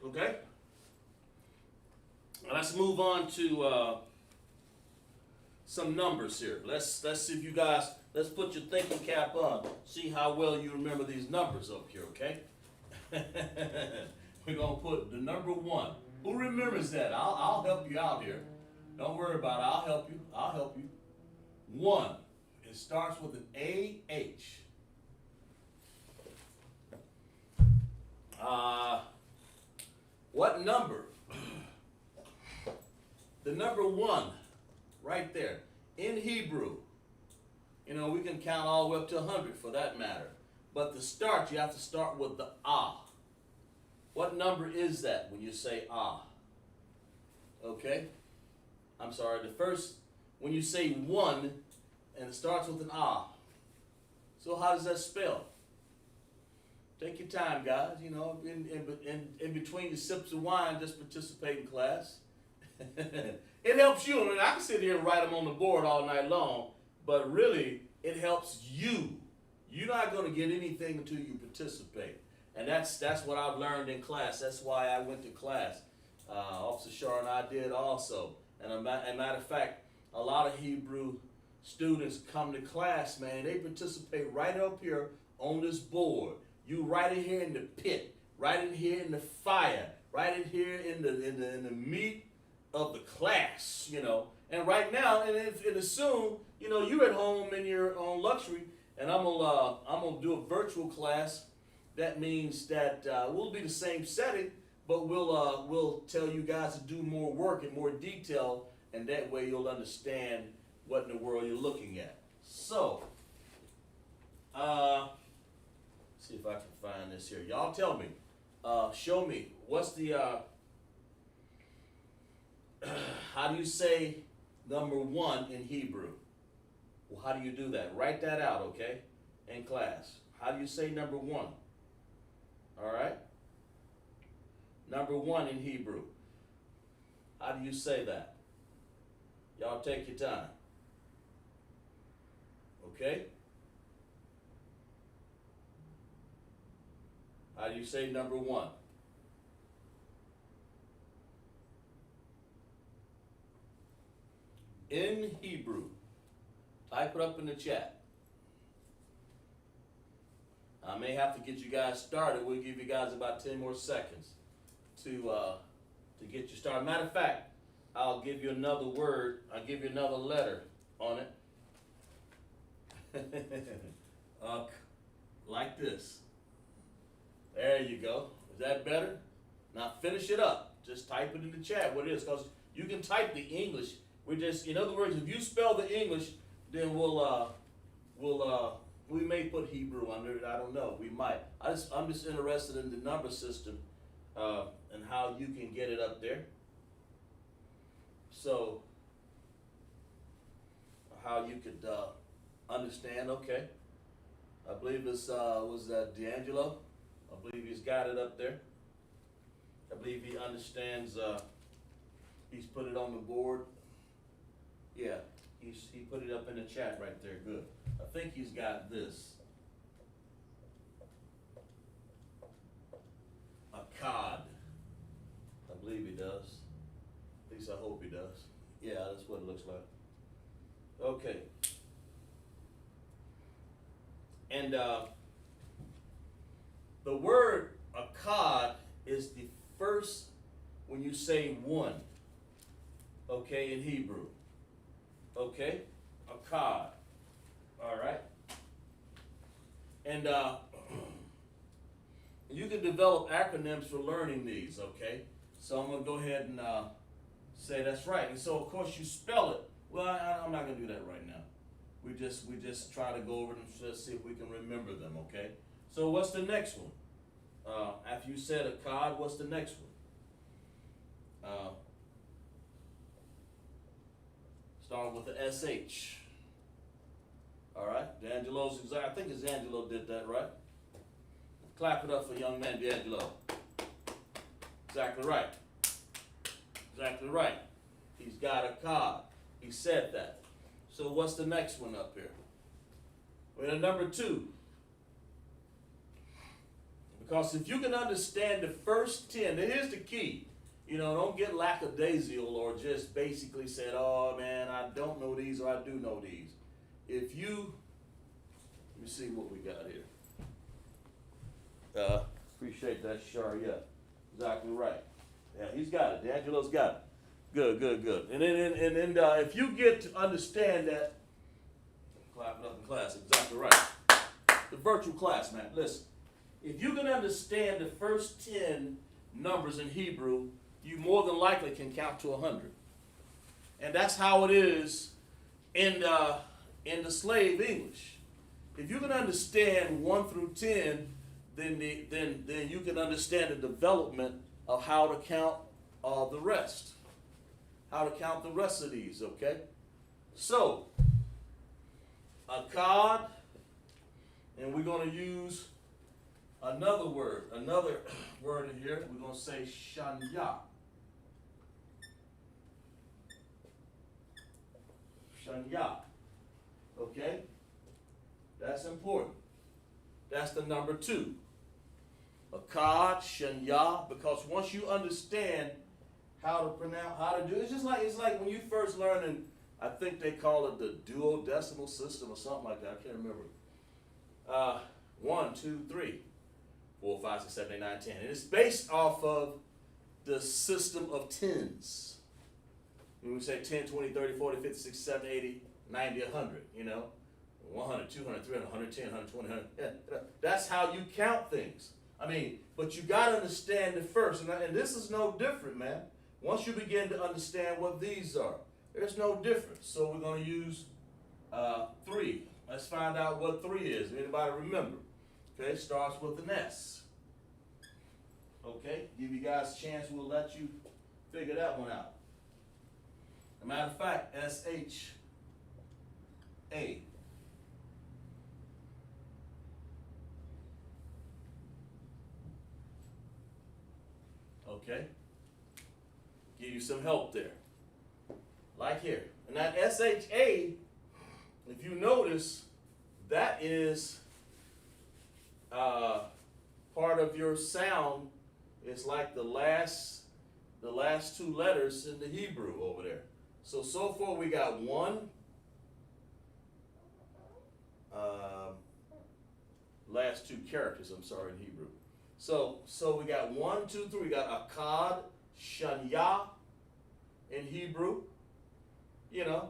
Okay? Let's move on to some numbers here. Let's see if you guys, let's put your thinking cap on. See how well you remember these numbers up here, okay? We're going to put the number 1. Who remembers that? I'll help you out here. Don't worry about it. I'll help you. 1. It starts with an A-H. What number? The number 1, right there. In Hebrew, we can count all the way up to 100 for that matter. But to start, you have to start with the ah. What number is that when you say ah? Okay? I'm sorry, when you say 1, and it starts with an ah. So how does that spell? Take your time, guys. In between the sips of wine, just participate in class. It helps you. I mean, I can sit here and write them on the board all night long, but really, it helps you. You're not going to get anything until you participate. And that's what I've learned in class. That's why I went to class. Officer Shar and I did also. And a matter of fact, a lot of Hebrew students come to class, man. They participate right up here on this board. You right in here in the pit, right in here in the fire, right in here in the meat of the class, And right now, and soon, you're at home in your own luxury, and I'm gonna do a virtual class. That means that we'll be the same setting, but we'll tell you guys to do more work in more detail, and that way you'll understand what in the world you're looking at. So, see if I can find this here. Y'all tell me, show me, what's the, how do you say number 1 in Hebrew? Well, how do you do that? Write that out, okay, in class. How do you say number 1? All right? Number 1 in Hebrew. How do you say that? Y'all take your time. Okay? How do you say number 1? In Hebrew. Type it up in the chat. I may have to get you guys started. We'll give you guys about 10 more seconds to get you started. Matter of fact, I'll give you another word. I'll give you another letter on it. Like this. There you go. Is that better? Now finish it up. Just type it in the chat what it is, because you can type the English. In other words, if you spell the English, then we may put Hebrew under it. I don't know. We might. I'm just interested in the number system and how you can get it up there. So how you could understand. Okay. I believe this was D'Angelo. I believe he's got it up there. I believe he understands. He's put it on the board. Yeah, he put it up in the chat right there. Good. I think he's got this. A cod. I believe he does. At least I hope he does. Yeah, that's what it looks like. Okay. And the word akkad is the first when you say one, okay, in Hebrew. Okay? Akkad. All right? And you can develop acronyms for learning these, okay? So I'm going to go ahead and say that's right. And so, of course, you spell it. Well, I'm not going to do that right now. We just try to go over them to see if we can remember them, okay? So what's the next one? After you said akkad, what's the next one? Starting with the SH. All right, D'Angelo's exact. I think it's D'Angelo did that, right? Clap it up for young man D'Angelo. Exactly right. Exactly right. He's got akkad. He said that. So what's the next one up here? We're at number 2. Because if you can understand the first 10, and here's the key. You know, don't get lackadaisical or just basically said, oh man, I don't know these or I do know these. If you, let me see what we got here. Appreciate that, Sharia. Exactly right. Yeah, he's got it. D'Angelo's got it. Good, good, good. And then if you get to understand that, clap it up in class. Exactly right. The virtual class, man. Listen, if you can understand the first 10 numbers in Hebrew, you more than likely can count to 100. And that's how it is in the slave English. If you can understand 1 through 10, then you can understand the development of how to count the rest. How to count the rest of these, okay? So, akkad, and we're going to use another word in here. We're going to say shanya. Shanya. Okay? That's important. That's the number 2. Akkad, shanya, because once you understand how to pronounce, how to do it, it's like when you first learn, and I think they call it the duodecimal system or something like that. I can't remember. 1, 2, 3, 4, 5, 6, 7, 8, 9, 10. And it's based off of the system of tens. When we say 10, 20, 30, 40, 50, 60, 70, 80, 90, 100, you know, 100, 200, 300, 110, 120, 100. Yeah, that's how you count things. I mean, but you got to understand it first. And this is no different, man. Once you begin to understand what these are, there's no difference. So we're going to use 3. Let's find out what 3 is. Anybody remember? Okay, starts with an S. Okay, give you guys a chance. We'll let you figure that one out. As a matter of fact, S-H-A. Okay, give you some help there. Like here. And that S-H-A, if you notice, that is part of your sound. It's like the last 2 letters in the Hebrew over there. So far we got 1, last 2 characters, I'm sorry, in Hebrew. So we got 1, 2, 3. We got akkad, shanya in Hebrew. You know,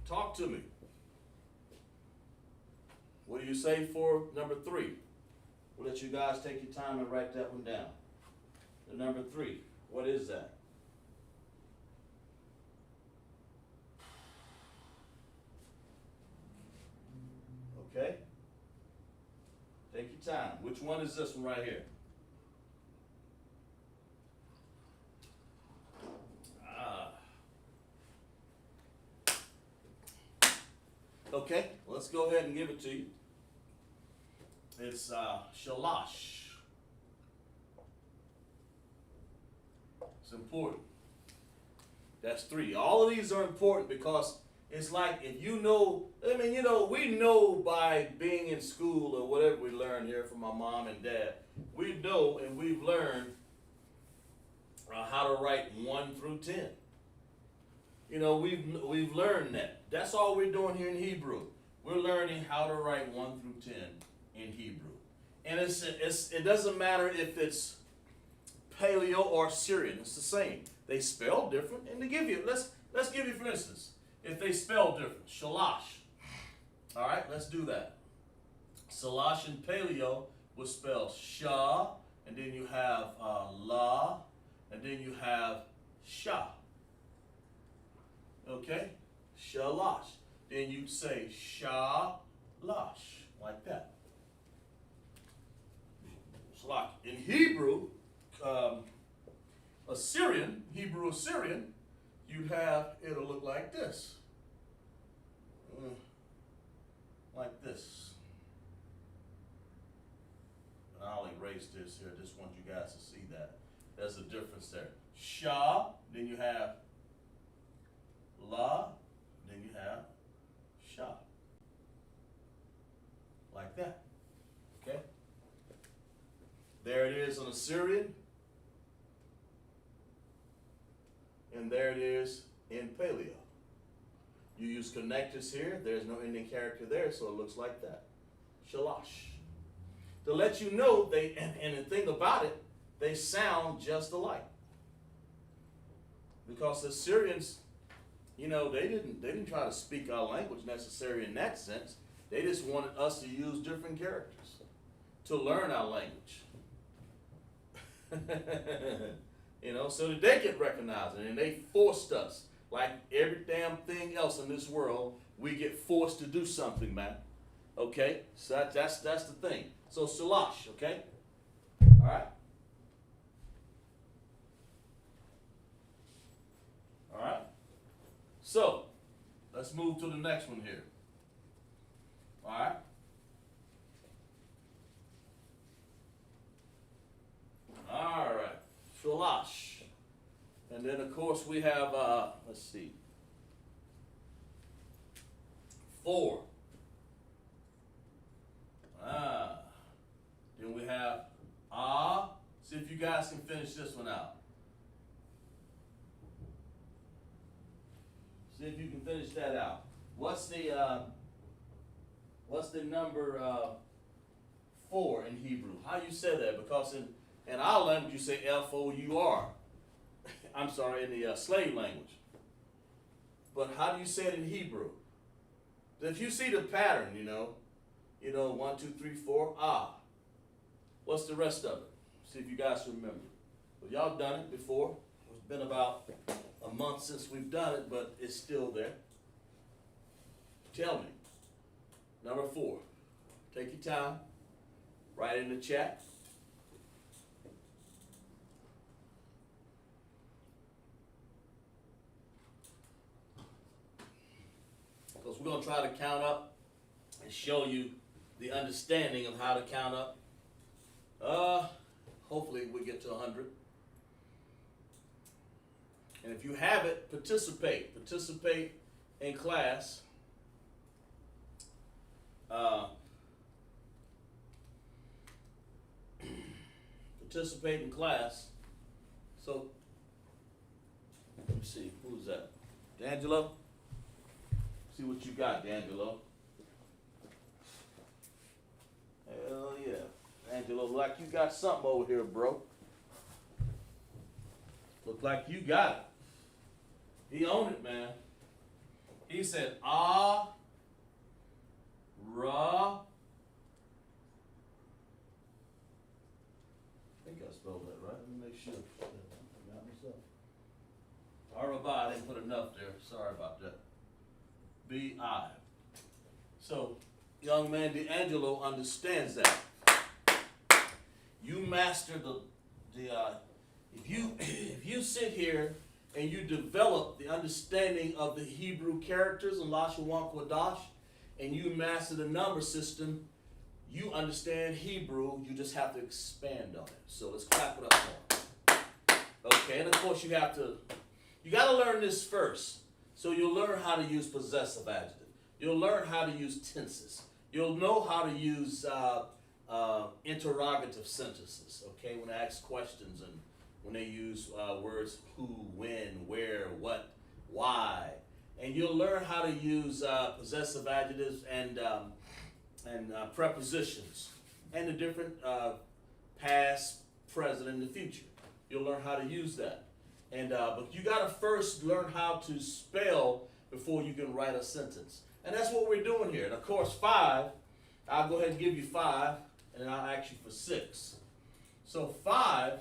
talk to me. What do you say for number 3? We'll let you guys take your time and write that one down. The number 3, what is that? Okay? Take your time. Which one is this one right here? Okay, let's go ahead and give it to you. It's shalash. It's important. That's 3. All of these are important because it's like if you know, I mean, you know, we know by being in school or whatever we learn here from my mom and dad, we know and we've learned how to write 1 through 10. You know, we've learned that. That's all we're doing here in Hebrew. we're learning how to write 1 through 10 in Hebrew. And it doesn't matter if it's Paleo or Syrian, it's the same. They spell different, and they give you, let's give you, for instance, if they spell different, shalash. All right, let's do that. Shalash in Paleo will spell sha, and then you have la, and then you have sha. Okay? Shalash. Then you'd say shalash, like that. Shalash. In Hebrew, Hebrew Assyrian, you'd have, it'll look like this. Like this. And I'll erase this here. I just want you guys to see that. There's a difference there. Sha, then you have la, then you have sha. Like that. Okay? There it is on Assyrian. And there it is in Paleo. You use connectors here. There's no ending character there, so it looks like that. Shalash. To let you know, and the thing about it, they sound just alike. Because the Syrians, they didn't try to speak our language necessarily in that sense. They just wanted us to use different characters to learn our language. So that they could recognize it, and they forced us. Like every damn thing else in this world, we get forced to do something, man. Okay? So that's the thing. So shalash, okay? All right? All right? So, let's move to the next one here. All right? All right. Shalash. And then, of course, we have, let's see, 4. Then we have See if you guys can finish this one out. See if you can finish that out. What's the number 4 in Hebrew? How you say that? Because in our language you say F-O-U-R. I'm sorry, in the slave language. But how do you say it in Hebrew? If you see the pattern, 1, 2, 3, 4, What's the rest of it? See if you guys remember. Well, y'all done it before. It's been about a month since we've done it, but it's still there. Tell me. Number 4. Take your time. Write in the chat. Because we're going to try to count up and show you the understanding of how to count up. Hopefully we get to 100. And if you have it, participate. Participate in class. Participate in class. So, let me see, who's that? D'Angelo? See what you got, D'Angelo. Hell yeah. D'Angelo, look like you got something over here, bro. Look like you got it. He owned it, man. He said, ra. I think I spelled that right. Let me make sure. I got myself. Araba, I didn't put enough there. Sorry about that. B-I. So, young man D'Angelo understands that. You master if you sit here and you develop the understanding of the Hebrew characters in Lashawan, Qadash, and you master the number system, you understand Hebrew, you just have to expand on it. So let's clap it up for him. Okay, and of course you got to learn this first. So you'll learn how to use possessive adjective. You'll learn how to use tenses. You'll know how to use interrogative sentences, okay, when they ask questions and when they use words who, when, where, what, why, And you'll learn how to use possessive adjectives and prepositions, and the different past, present, and the future. You'll learn how to use that. And but you got to first learn how to spell before you can write a sentence. And that's what we're doing here. And of course, 5, I'll go ahead and give you 5, and then I'll ask you for 6. So 5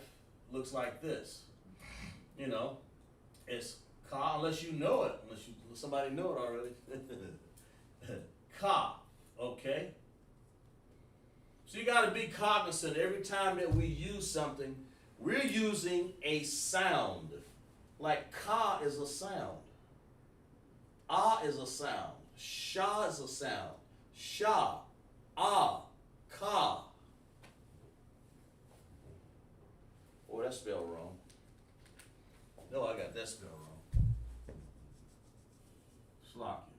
looks like this. You know, it's ka, unless you know it, unless somebody know it already. Ka, okay? So you got to be cognizant every time that we use something, we're using a sound. Like ka is a sound. Ah is a sound. Sha is a sound. Sha, ah, ka. Oh, that's spelled wrong. No, I got that spelled wrong. Slocky.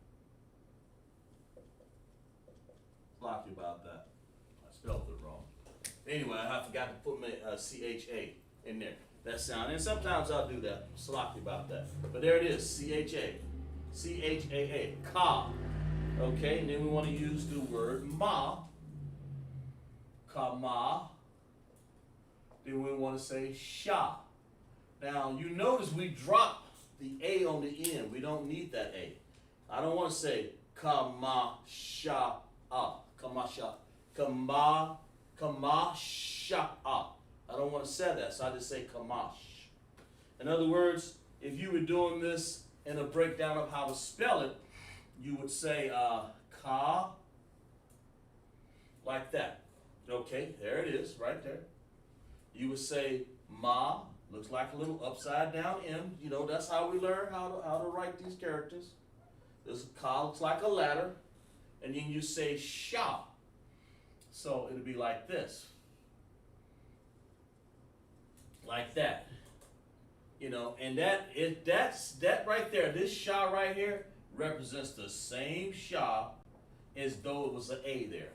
Slocky about that. I spelled it wrong. Anyway, I forgot to put my C-H-A in there. That sound. And sometimes I'll do that. I'm sloppy about that. But there it is. C-H-A. C-H-A-A. Ka. Okay, and then we want to use the word ma. Ka-ma. Then we want to say sha. Now, you notice we drop the A on the end. We don't need that A. I don't want to say ka-ma-sha-a. Ka-ma-sha. Ka-ma-sha-a. I don't want to say that, so I just say kamash. In other words, if you were doing this in a breakdown of how to spell it, you would say ka, like that. Okay, there it is, right there. You would say ma, looks like a little upside down M. You know, that's how we learn how to write these characters. This ka looks like a ladder. And then you say sha. So it'll be like this. Like that. You know, and that's right there, this sha right here represents the same sha as though it was an A there.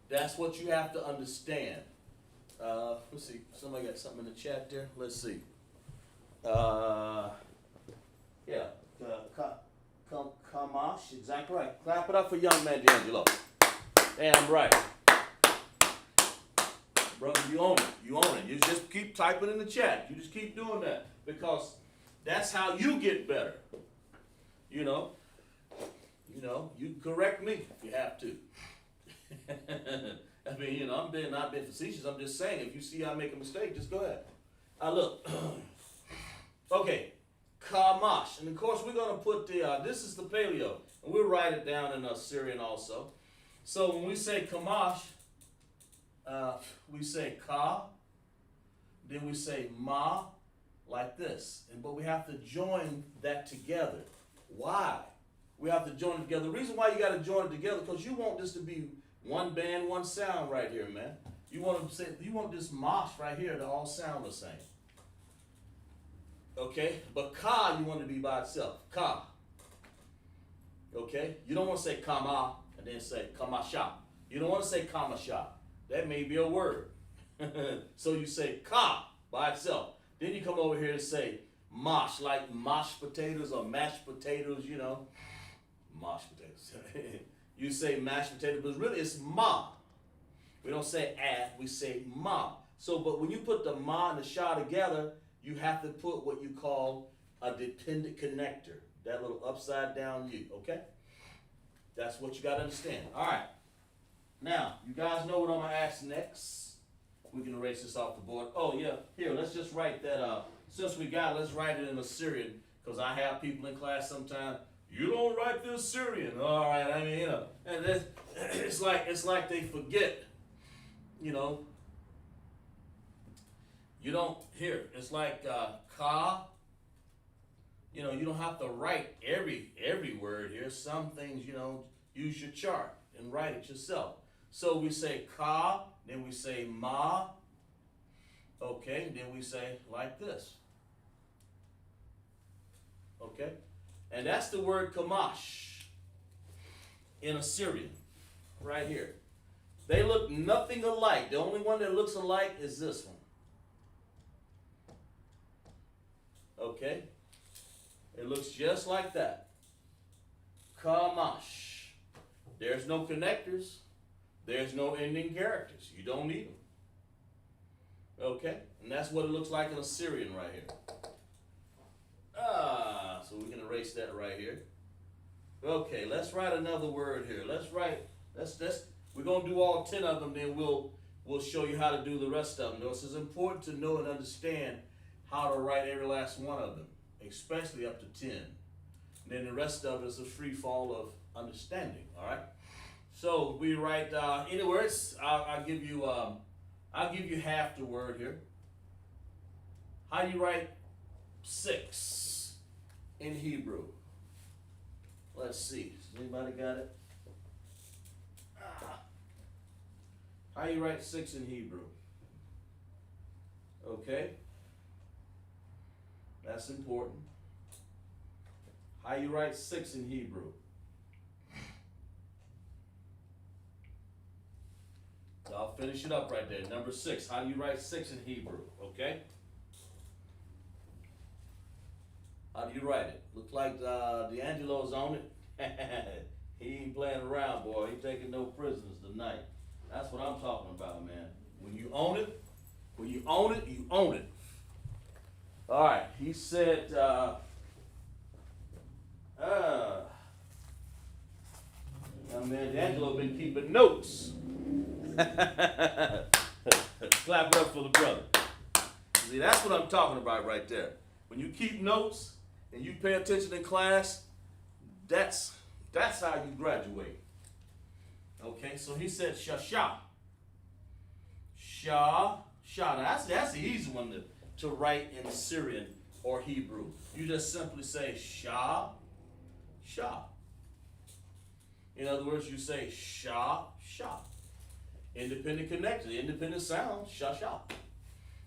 That's what you have to understand. Let's see, somebody got something in the chat there? Let's see. Yeah, Kamash, exactly right. Clap it up for young man D'Angelo. Damn right. Brother, you own it. You own it. You just keep typing in the chat. You just keep doing that because that's how you get better. You know, you can correct me if you have to. I mean, I'm not being facetious. I'm just saying, if you see I make a mistake, just go ahead. Look. Okay, Kamash. And of course, we're going to put this is the Paleo. And we'll write it down in Syrian also. So when we say Kamash, we say ka, then we say ma, like this. But we have to join that together. Why? We have to join it together. The reason why you got to join it together, because you want this to be one band, one sound right here, man. You want this mosh right here to all sound the same. Okay? But ka, you want to be by itself. Ka. Okay? You don't want to say kama and then say kamasha. You don't want to say kamasha. That may be a word. So you say ka by itself. Then you come over here and say mosh, like mashed potatoes or mashed potatoes, Mashed potatoes. You say mashed potatoes, but really it's ma. We don't say we say ma. So, but when you put the ma and the sha together, you have to put what you call a dependent connector. That little upside down U, okay? That's what you got to understand. All right. Now, you guys know what I'm going to ask next. We can erase this off the board. Oh, yeah. Here, let's just write that. Since we got it, let's write it in Assyrian, because I have people in class sometimes. You don't write the Assyrian. All right, I mean, and it's like they forget, You don't hear. It's like ka. You don't have to write every word here. Some things, use your chart and write it yourself. So we say ka, then we say ma. Okay, then we say like this. Okay? And that's the word kamash in Assyrian, right here. They look nothing alike. The only one that looks alike is this one. Okay? It looks just like that. Qadash. There's no connectors. There's no ending characters. You don't need them. Okay? And that's what it looks like in Assyrian right here. So we can erase that right here. Okay, let's write another word here. We're going to do all 10 of them, then we'll show you how to do the rest of them. Though it's important to know and understand how to write every last one of them, especially up to 10. And then the rest of it is a free fall of understanding, all right? So we write any words. I'll give you half the word here. How do you write 6 in Hebrew? Let's see. Has anybody got it? How you write 6 in Hebrew? Okay. That's important. How you write 6 in Hebrew? So I'll finish it up right there. Number 6. How do you write 6 in Hebrew? Okay. How do you write it? Looks like D'Angelo's on it. He ain't playing around, boy. He taking no prisoners tonight. That's what I'm talking about, man. When you own it, you own it. All right. He said, man, D'Angelo been keeping notes. Clap it up for the brother. See, that's what I'm talking about right there. When you keep notes and you pay attention in class, that's how you graduate. Okay, so he said shasha. Shah. Now that's the easy one to write in Syrian or Hebrew. You just simply say Shah. In other words, you say Shah. Independent connected, independent sound, Shah.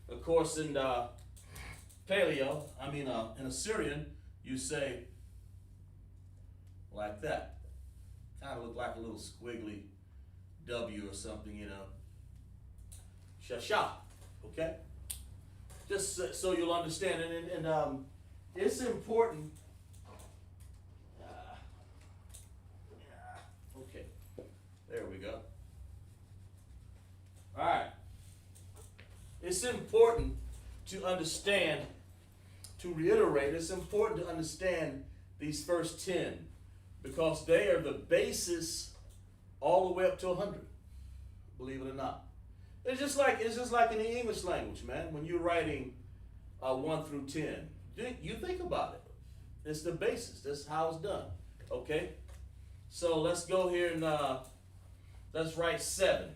Of course, in in Assyrian, you say like that. Kind of look like a little squiggly W or something, Shah. Okay? Just so you'll understand. And it's important. Okay. There we go. All right. It's important to understand, to reiterate, it's important to understand these first 10 because they are the basis all the way up to 100, believe it or not. It's just like in the English language, man. When you're writing 1 through 10, you think about it. It's the basis. That's how it's done. Okay? So let's go here and let's write 7.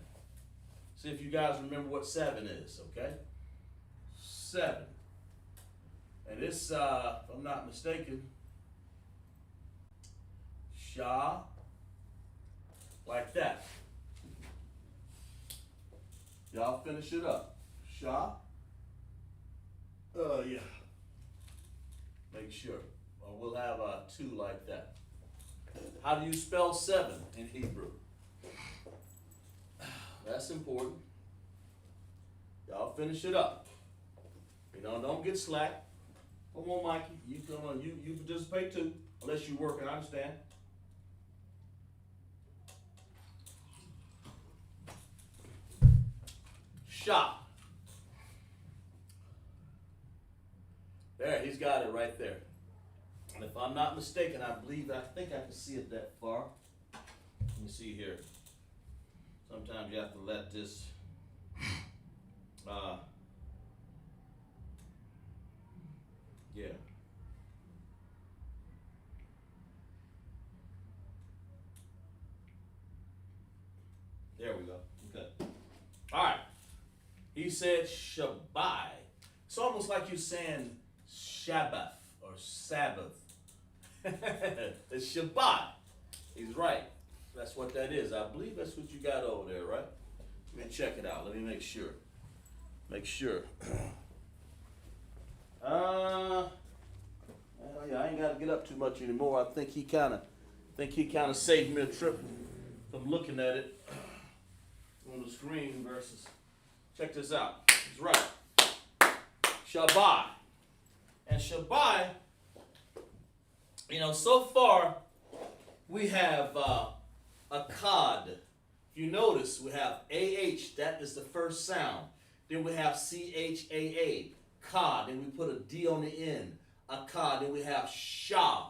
See if you guys remember what 7 is, okay? 7. And this, if I'm not mistaken, Shah, like that. Y'all finish it up. Shah. Yeah. Make sure. Or we'll have 2 like that. How do you spell 7 in Hebrew? That's important. Y'all finish it up. Don't get slack. Come on, Mikey. You participate too, unless you work. I understand. Shot. There, he's got it right there. And if I'm not mistaken, I think I can see it that far. Let me see here. Sometimes you have to let this yeah. There we go. Okay. All right. He said Shabbai. It's almost like you're saying Shabbath or Sabbath. It's Shabbat. He's right. That's what that is. I believe that's what you got over there, right? Let me check it out. Let me make sure. Yeah, I ain't got to get up too much anymore. I think he kind of saved me a trip from looking at it on the screen versus. Check this out. He's right. Shabbai. And Shabbai So far we have a cod. If you notice, we have AH, that is the first sound. Then we have CHAA, cod. Then we put a D on the end, a cod. Then we have sha,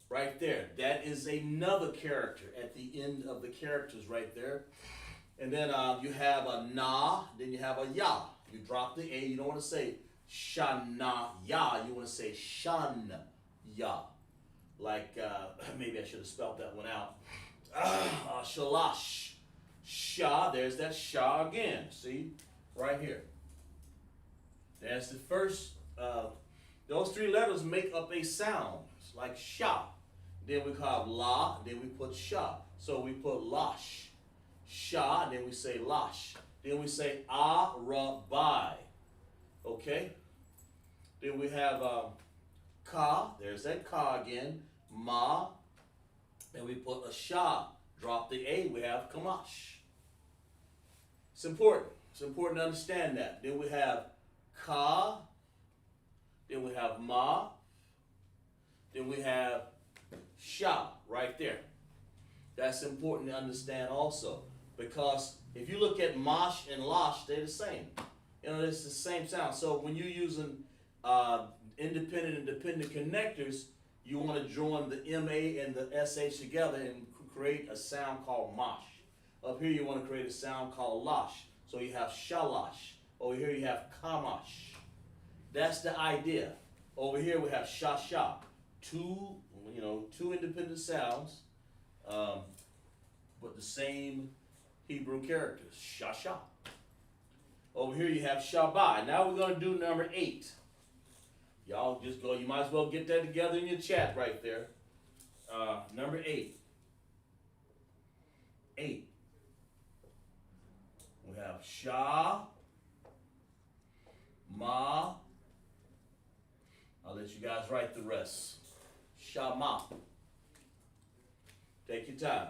right there. That is another character at the end of the characters right there. And then you have a na, then you have a ya. You drop the A, you don't want to say shana ya, you want to say shan ya. Like, maybe I should have spelled that one out. Shalash. Sha, there's that sha again. See? Right here. That's the first, those three letters make up a sound. It's like sha. Then we call la, then we put sha. So we put lash. Sha, then we say lash. Then we say arabai. Okay? Then we have ka, there's that ka again. Ma, then we put a sha. Drop the A, we have kamash. It's important. It's important to understand that. Then we have ka, then we have ma, then we have sha right there. That's important to understand also, because if you look at mosh and losh, they're the same. It's the same sound. So when you're using independent and dependent connectors, you want to join the MA and the SH together and create a sound called mosh. Up here you want to create a sound called losh. So you have shalash. Over here you have kamash. That's the idea. Over here we have sha-sha. Two independent sounds, but the same Hebrew characters. Sha-sha. Over here you have shabai. Now we're going to do number 8. Y'all just go, you might as well get that together in your chat right there. Number 8. 8. We have sha, ma. I'll let you guys write the rest. Shama. Take your time.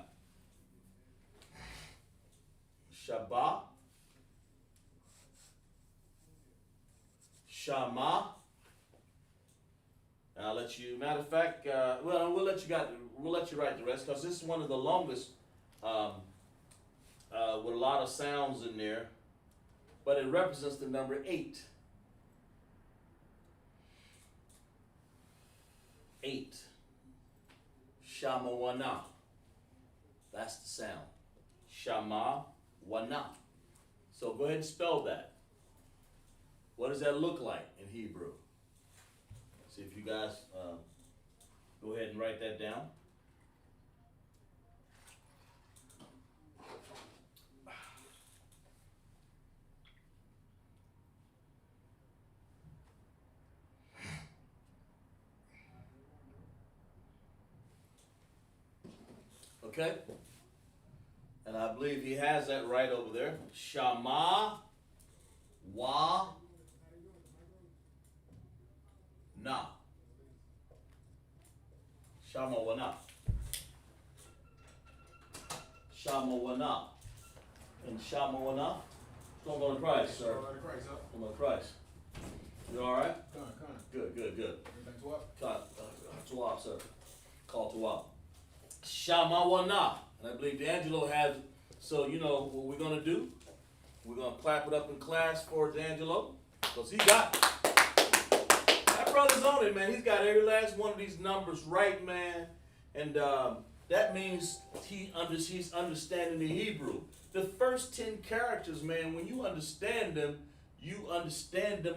Shabbat. Shama. And I'll let you, matter of fact, we'll let you write the rest, because this is one of the longest with a lot of sounds in there, but it represents the number 8. 8. Shama wana. That's the sound. Shama wana. So go ahead and spell that. What does that look like in Hebrew? See if you guys go ahead and write that down. Okay? And I believe he has that right over there. Shama wa na. Shama wa na. Shama wa na. And Shama wa na. Don't go to Christ, sir. Don't go to Christ. You all right? Good. Everything to up? Tawab, sir. Call Tawab. Shama wa na. And I believe D'Angelo has, so you know what we're going to do? We're going to clap it up in class for D'Angelo, because he got it. That brother's on it, man. He's got every last one of these numbers right, man. And that means he's understanding the Hebrew. The first 10 characters, man, when you understand them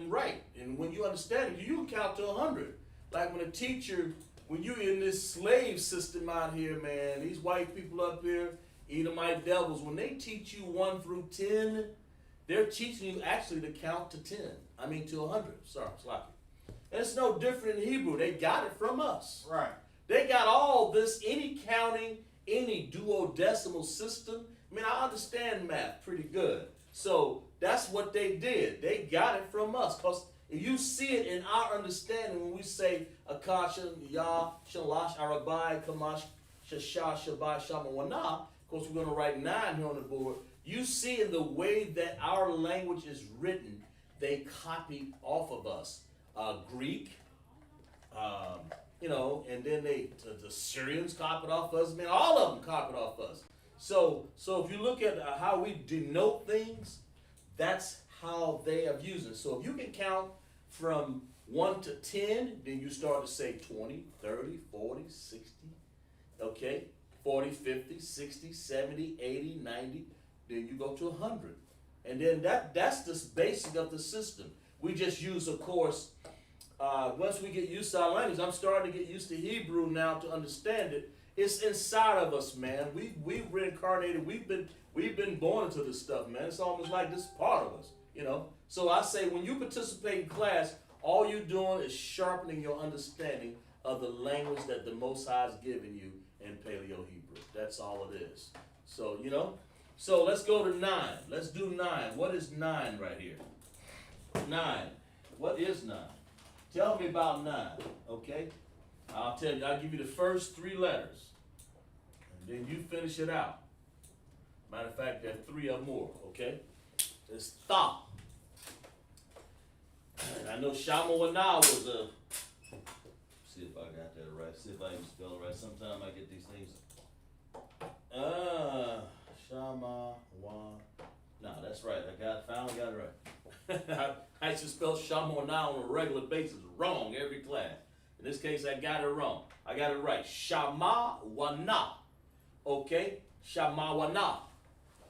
right. And when you understand it, you can count to 100. Like when a teacher, when you're in this slave system out here, man, these white people up here, Edomite devils, when they teach you 1 through 10, they're teaching you actually to count to 10. I mean to 100. Sorry, sloppy. And it's no different in Hebrew. They got it from us. Right. They got all this, any counting, any duodecimal system. I mean, I understand math pretty good. So that's what they did. They got it from us. Because if you see it in our understanding, when we say Akasha, Yah, Shalash, Arabai, Kamash, Shasha, Shabai, Shama, Wana, of course we're going to write 9 here on the board. You see in the way that our language is written, they copied off of us. Greek, and then the Syrians copied off us. Man, all of them copied off us. So if you look at how we denote things, that's how they have used it. So if you can count from 1 to 10, then you start to say 20, 30, 40, 60, okay, 40, 50, 60, 70, 80, 90, then you go to 100. And then that's the basic of the system. We just use, of course, once we get used to our language, I'm starting to get used to Hebrew now to understand it. It's inside of us, man. We've reincarnated. We've been born into this stuff, man. It's almost like this is part of us, So I say when you participate in class, all you're doing is sharpening your understanding of the language that the Most High has given you in Paleo-Hebrew. That's all it is. So, So let's go to 9. Let's do 9. What is 9 right here? 9. What is 9? Tell me about 9, okay? I'll tell you. I'll give you the first 3 letters. And then you finish it out. Matter of fact, there are 3 or more, okay? It's Tha. And I know Shamawana was a... See if I got that right. See if I can spell it right. Sometimes I get these things... Shamawan. No, that's right. Finally got it right. I used to spell Shamawana on a regular basis wrong every class. In this case, I got it wrong. I got it right. Shamawana. Okay? Shamawana.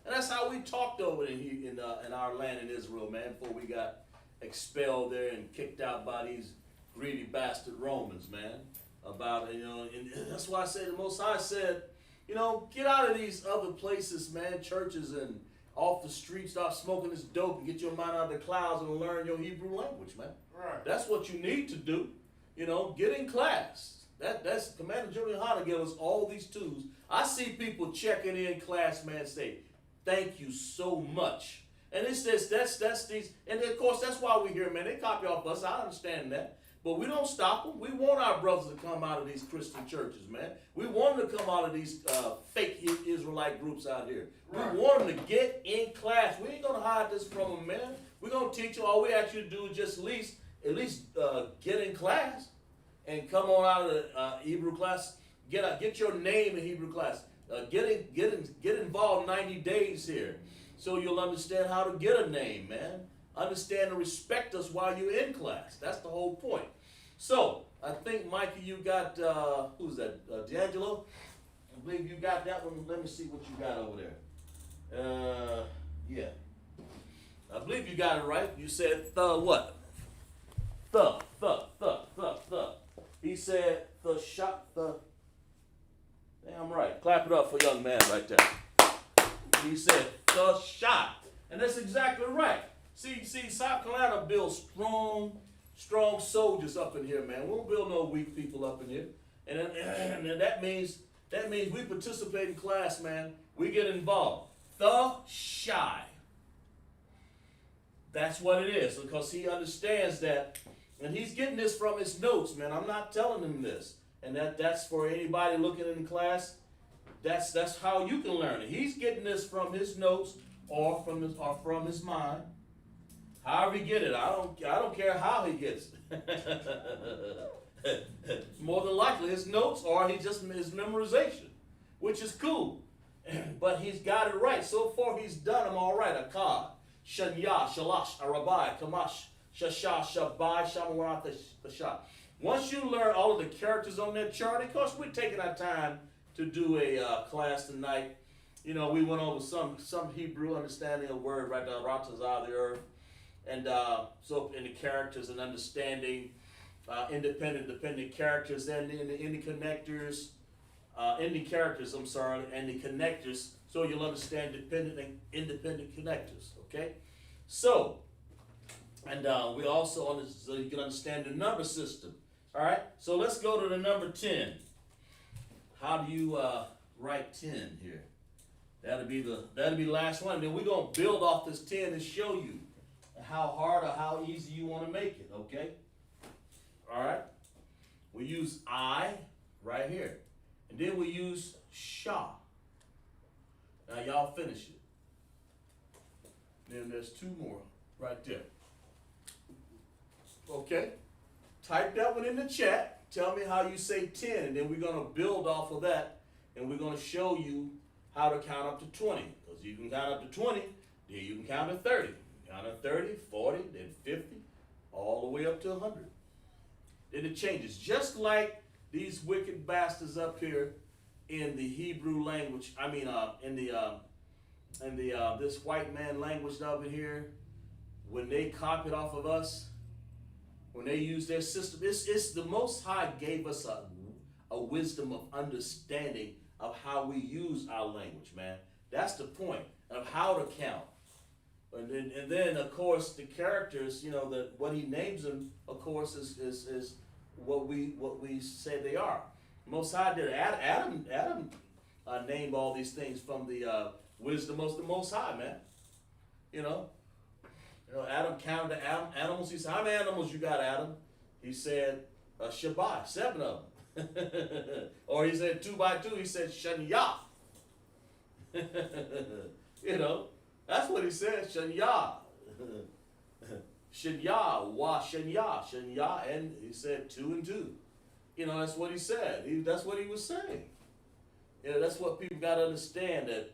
And that's how we talked over in our land in Israel, man, before we got expelled there and kicked out by these greedy bastard Romans, man. About, and that's why I say the Most High said, get out of these other places, man, churches and off the street, stop smoking this dope and get your mind out of the clouds and learn your Hebrew language, man. Right. That's what you need to do. Get in class. That's Commander General Hunter gave us all these tools. I see people checking in class, man, say, thank you so much. And it's this, that's these, and of course that's why we're here, man. They copy off us. I understand that. But we don't stop them. We want our brothers to come out of these Christian churches, man. We want them to come out of these fake Israelite groups out here. Right. We want them to get in class. We ain't going to hide this from them, man. We're going to teach them. All we ask you to do is just at least get in class and come on out of the Hebrew class. Get your name in Hebrew class. Get involved 90 days here so you'll understand how to get a name, man. Understand and respect us while you're in class. That's the whole point. So, I think, Mikey, you got, who's that, D'Angelo? I believe you got that one. Let me see what you got over there. Yeah. I believe you got it right. You said what? The. He said the. Damn right. Clap it up for young man right there. He said the shot. And that's exactly right. See, South Carolina builds strong soldiers up in here, man. We don't build no weak people up in here. And that means we participate in class, man. We get involved. The shy. That's what it is, because he understands that, and he's getting this from his notes, man. I'm not telling him this. And that's for anybody looking in class. That's how you can learn it. He's getting this from his notes or from his mind. However he get it, I don't care how he gets it. More than likely his notes or his memorization, which is cool. But he's got it right. So far he's done them all right. Akkad, Shanya, Shalash, Arabai, Kamash, Shasha, Shabai, Shamarat, Tasha. Once you learn all of the characters on that chart, of course we're taking our time to do a class tonight. We went over some Hebrew understanding of word right now, Ratazah, the earth. And so in the characters and understanding independent, dependent characters and in the connectors, ending characters, and the connectors, so you'll understand dependent and independent connectors, okay? So, and we also, so you can understand the number system, all right? So let's go to the number 10. How do you write 10 here? That'll be the last one. Then we're going to build off this 10 and show you how hard or how easy you want to make it, okay? All right? We use I right here. And then we use Shah. Now y'all finish it. Then there's 2 more right there. Okay? Type that one in the chat. tell me how you say 10, and then we're going to build off of that, and we're going to show you how to count up to 20. Because you can count up to 20, then you can count to 30. Count to 30, 40, then 50, all the way up to 100. Then it changes. Just like these wicked bastards up here in the Hebrew language, this white man language over here, when they copied off of us, when they use their system, it's the Most High gave us a wisdom of understanding of how we use our language, man. That's the point of how to count. And then of course the characters, what he names them, of course, is what we say they are. Most High did. Adam named all these things from the wisdom of the Most High, man. Adam counted the animals. He said, "How many animals you got, Adam?" He said, "Shabbat, 7 of them." Or he said 2 by 2. He said, "Shanya." That's what he said, Shanya. Shanya, wa Shanya, Shanya, and he said 2 and 2. That's what he said. That's what he was saying. That's what people got to understand, that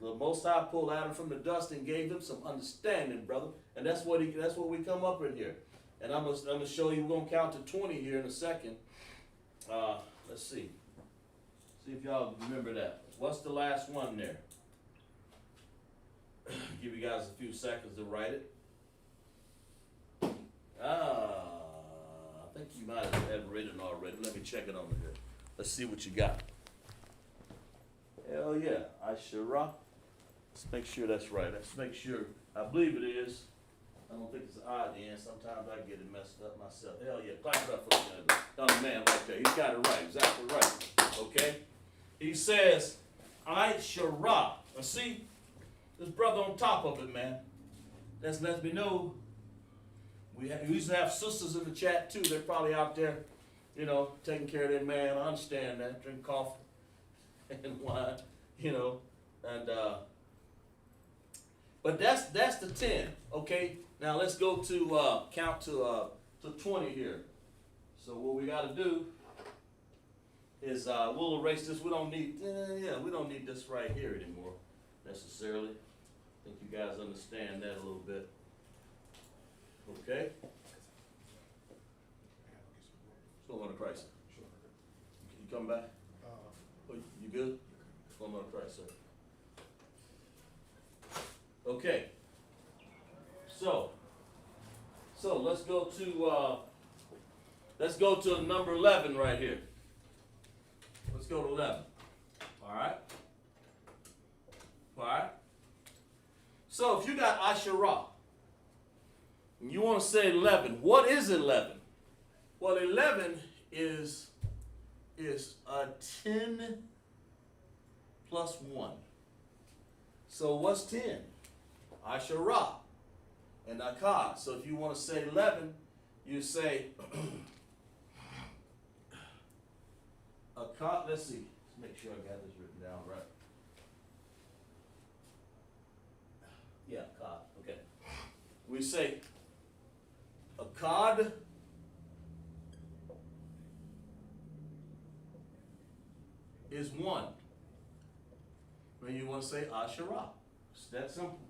the Most High pulled Adam from the dust and gave him some understanding, brother. And that's what we come up in here. And I'm gonna show you. We're gonna count to 20 here in a second. Let's see. See if y'all remember that. What's the last one there? Give you guys a few seconds to write it. I think you might have written already. Let me check it over here. Let's see what you got. Hell yeah, Ashura. Let's make sure that's right. Let's make sure. I believe it is. I don't think it's an I at the end. Sometimes I get it messed up myself. Hell yeah, clap it up for the young man right there. He's got it right, exactly right. Okay? He says, Ashura. Now see, this brother on top of it, man. That lets me know. We used to have sisters in the chat too. They're probably out there, taking care of their man. I understand that. Drink coffee and wine, and but that's the 10. Okay, now let's go to count to 20 here. So what we got to do is we'll erase this. We don't need this right here anymore necessarily. I think you guys understand that a little bit. Okay. What's going on in Christ? You come back? You good? What's going on in Christ, sir? Okay. So let's go to number 11 right here. Let's go to 11. All right. So if you got Asherah, and you want to say 11, what is 11? Well, 11 is a 10 plus 1. So what's 10? Asherah and Akkad. So if you want to say 11, you say Akkad. Let's see. Let's make sure I got this written down right. Yeah, Akkad. Okay. We say Akkad is 1. When you want to say Asherah. It's that simple.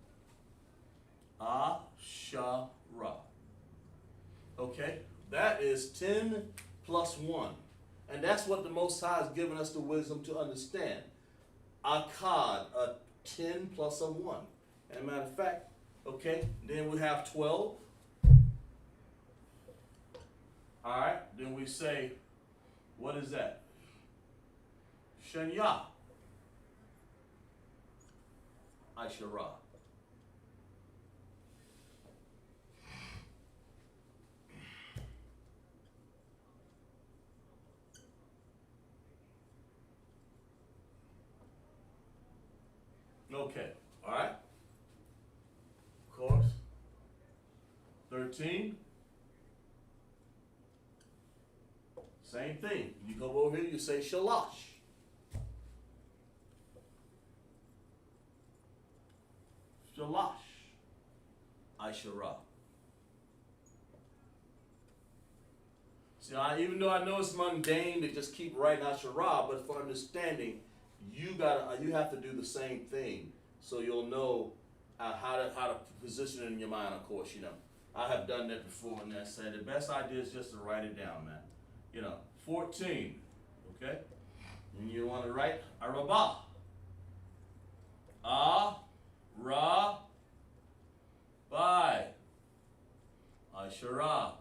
Asherah. Okay? That is 10 plus 1. And that's what the Most High has given us the wisdom to understand. Akkad, a 10 plus a 1. As a matter of fact, okay, then we have 12. All right, then we say, what is that? Shanya. Asherah. Okay, all right. Of course. 13. Same thing. You come over here, you say Shalash. Shalash. Asherah. See, even though I know it's mundane to just keep writing Asherah, but for understanding, you have to do the same thing, so you'll know how to position it in your mind. Of course, I have done that before, and I said the best idea is just to write it down, man. 14, okay, and you want to write Arabah, by Asherah.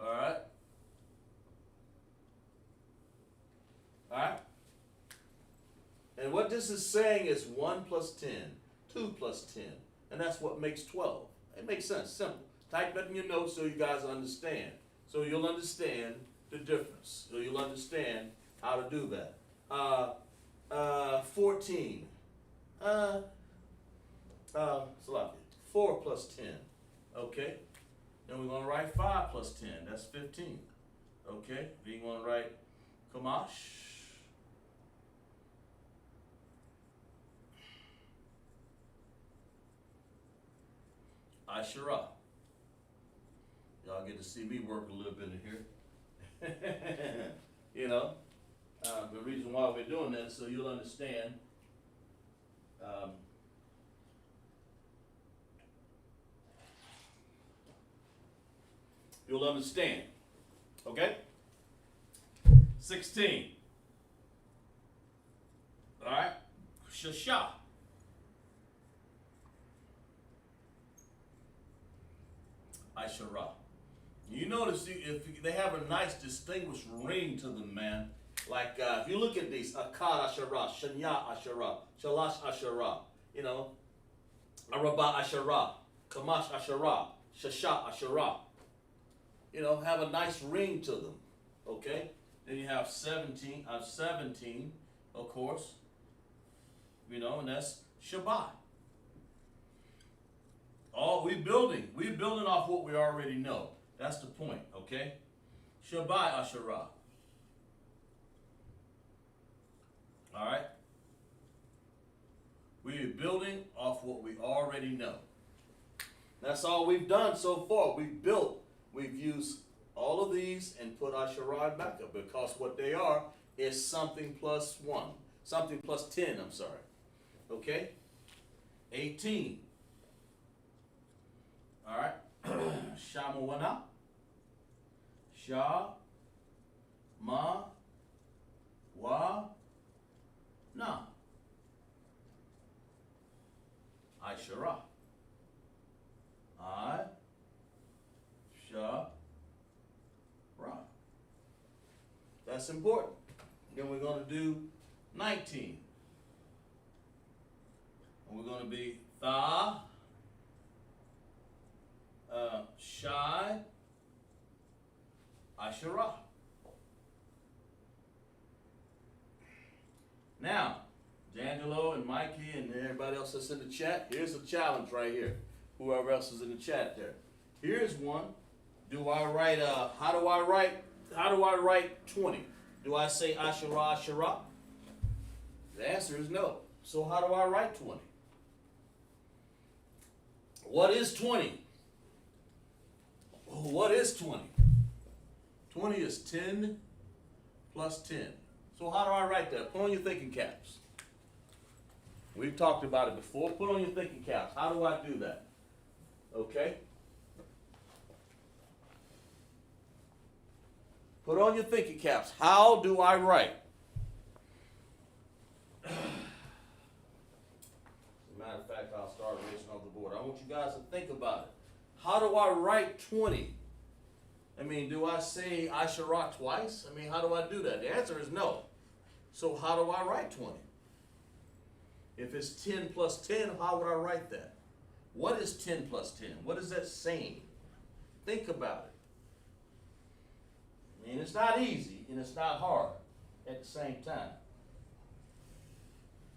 All right. And what this is saying is 1 plus 10, 2 plus 10, and that's what makes 12. It makes sense, simple. Type that in your notes so you guys understand. So you'll understand the difference. So you'll understand how to do that. 14. 4 plus 10. Okay. Then we're going to write 5 plus 10. That's 15. Okay. Then you're going to write Qadash. Asherah. Y'all get to see me work a little bit in here. The reason why we're doing that is so you'll understand. You'll understand. Okay? 16. All right? Shasha. Asherah. You notice if they have a nice distinguished ring to them, man. Like if you look at these, Akkad Asherah, Shanya Asherah, Shalash Asherah, Arabah Asherah, Kamash Asherah, Shasha Asherah. Have a nice ring to them. Okay? Then you have 17, of course. And that's Shabbat. We're building off what we already know. That's the point, okay? Shabbat Asherah. All right? We're building off what we already know. That's all we've done so far. We've used all of these and put Asherah back up because what they are is something plus 1. Something plus 10, I'm sorry. Okay? 18. All right? Shamawana. Sha. Ma. Wa. Na. Asherah. Sha. Ra. That's important. Then we're going to do 19. And we're going to be Tha. Shai. Asherah. Now, D'Angelo and Mikey and everybody else that's in the chat, here's a challenge right here. Whoever else is in the chat there. Here's one. How do I write 20? Do I say Asherah, Asherah? The answer is no. So how do I write 20? What is 20? What is 20? 20 is 10 plus 10. So how do I write that? Put on your thinking caps. We've talked about it before. Put on your thinking caps. How do I do that? Okay? Put on your thinking caps. How do I write? As a matter of fact, I'll start erasing off the board. I want you guys to think about it. How do I write 20? Do I say Asherah twice? How do I do that? The answer is no. So how do I write 20? If it's 10 plus 10, how would I write that? What is 10 plus 10? What is that saying? Think about it. It's not easy and it's not hard at the same time.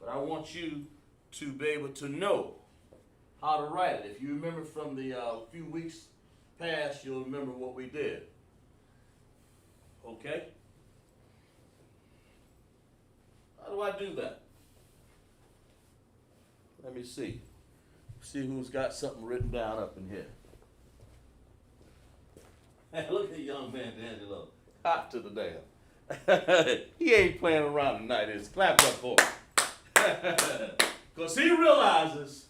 But I want you to be able to know how to write it. If you remember from the few weeks past, you'll remember what we did. Okay? How do I do that? Let me see. See who's got something written down up in here. Look at young man D'Angelo. Hot to the damn. He ain't playing around tonight. It's clap up for him. Because he realizes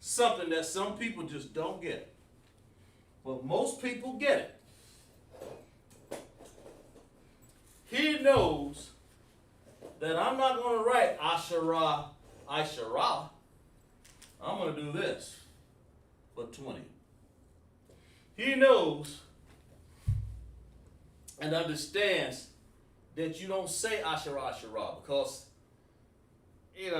something that some people just don't get. But most people get it. He knows that I'm not going to write Asherah. I'm going to do this for 20. He knows and understands that you don't say Asherah because, you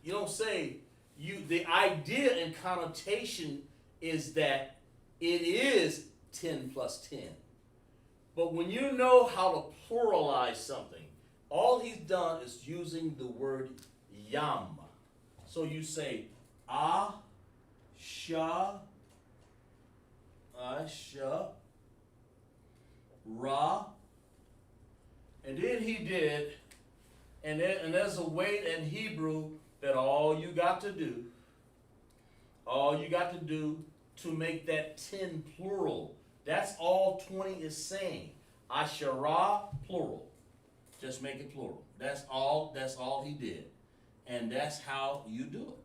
don't say, the idea and connotation is that it is 10 plus 10. But when you know how to pluralize something, all he's done is using the word yam. So you say Ra, and then he did, and there's a way in Hebrew that all you got to do to make that 10 plural. That's all 20 is saying. Asherah plural. Just make it plural. That's all he did. And that's how you do it.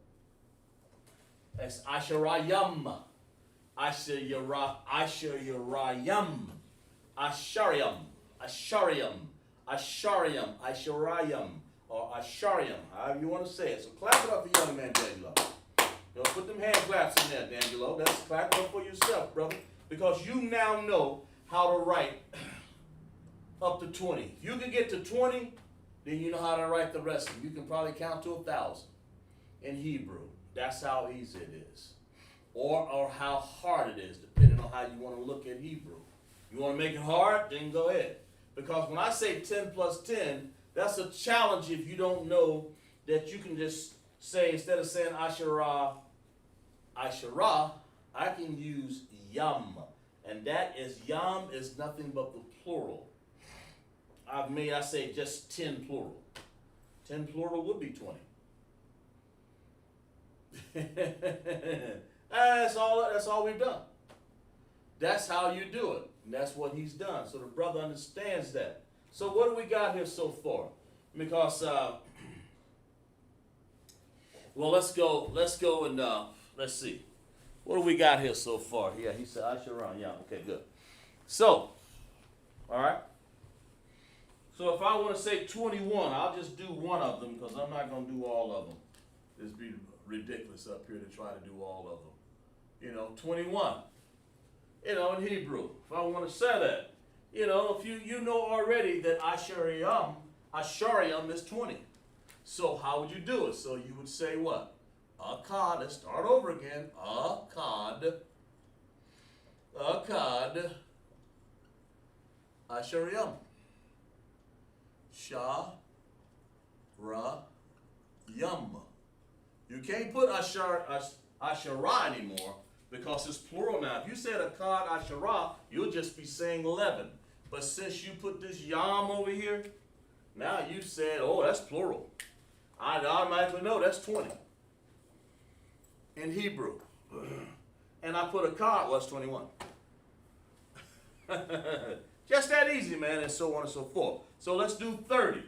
That's Asherayam. Asherayam. Ashariam. Or Ashariam. However you want to say it. So clap it up for young man D'Angelo. Put them hand claps in there, D'Angelo. That's clap it up for yourself, brother. Because you now know how to write up to 20. If you can get to 20, then you know how to write the rest of them. You can probably count to 1,000 in Hebrew. That's how easy it is. Or how hard it is, depending on how you want to look at Hebrew. You want to make it hard? Then go ahead. Because when I say 10 plus 10, that's a challenge if you don't know that you can just say, instead of saying Asherah, I can use Yam. And that is, Yam is nothing but the plural. I say just 10 plural. 10 plural would be 20. That's all we've done. That's how you do it. And that's what he's done. So the brother understands that. So what do we got here so far? Because, let's go and let's see. What do we got here so far? Yeah, he said Asherah. Yeah, okay, good. So, all right. So if I want to say 21, I'll just do one of them because I'm not going to do all of them. It'd be ridiculous up here to try to do all of them. 21. In Hebrew. If I want to say that, if you know already that Ashariam is 20. So how would you do it? So you would say what? Akkad. Let's start over again. Akkad. Ashariam. Yum. You can't put Asherah anymore because it's plural now. If you said Akkad Asherah, you'll just be saying 11. But since you put this Yam over here, now you said, oh, that's plural. I automatically know that's 20 in Hebrew. And I put Akkad, well, that's 21. Just that easy, man, and so on and so forth. So let's do 30.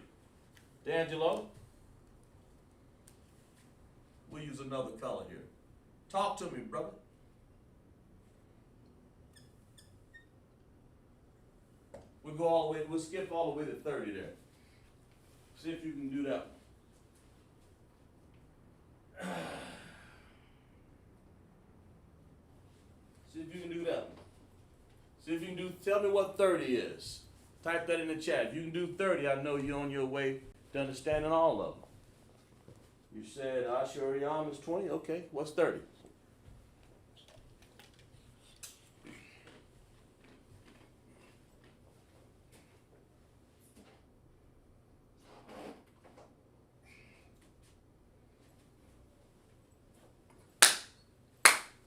D'Angelo, we'll use another color here. Talk to me, brother. We'll skip all the way to 30 there. See if you can do that one. See if you can do that one. See if you can do, tell me what 30 is. Type that in the chat. If you can do 30, I know you're on your way to understanding all of them. You said Asherah is 20. Okay, what's 30?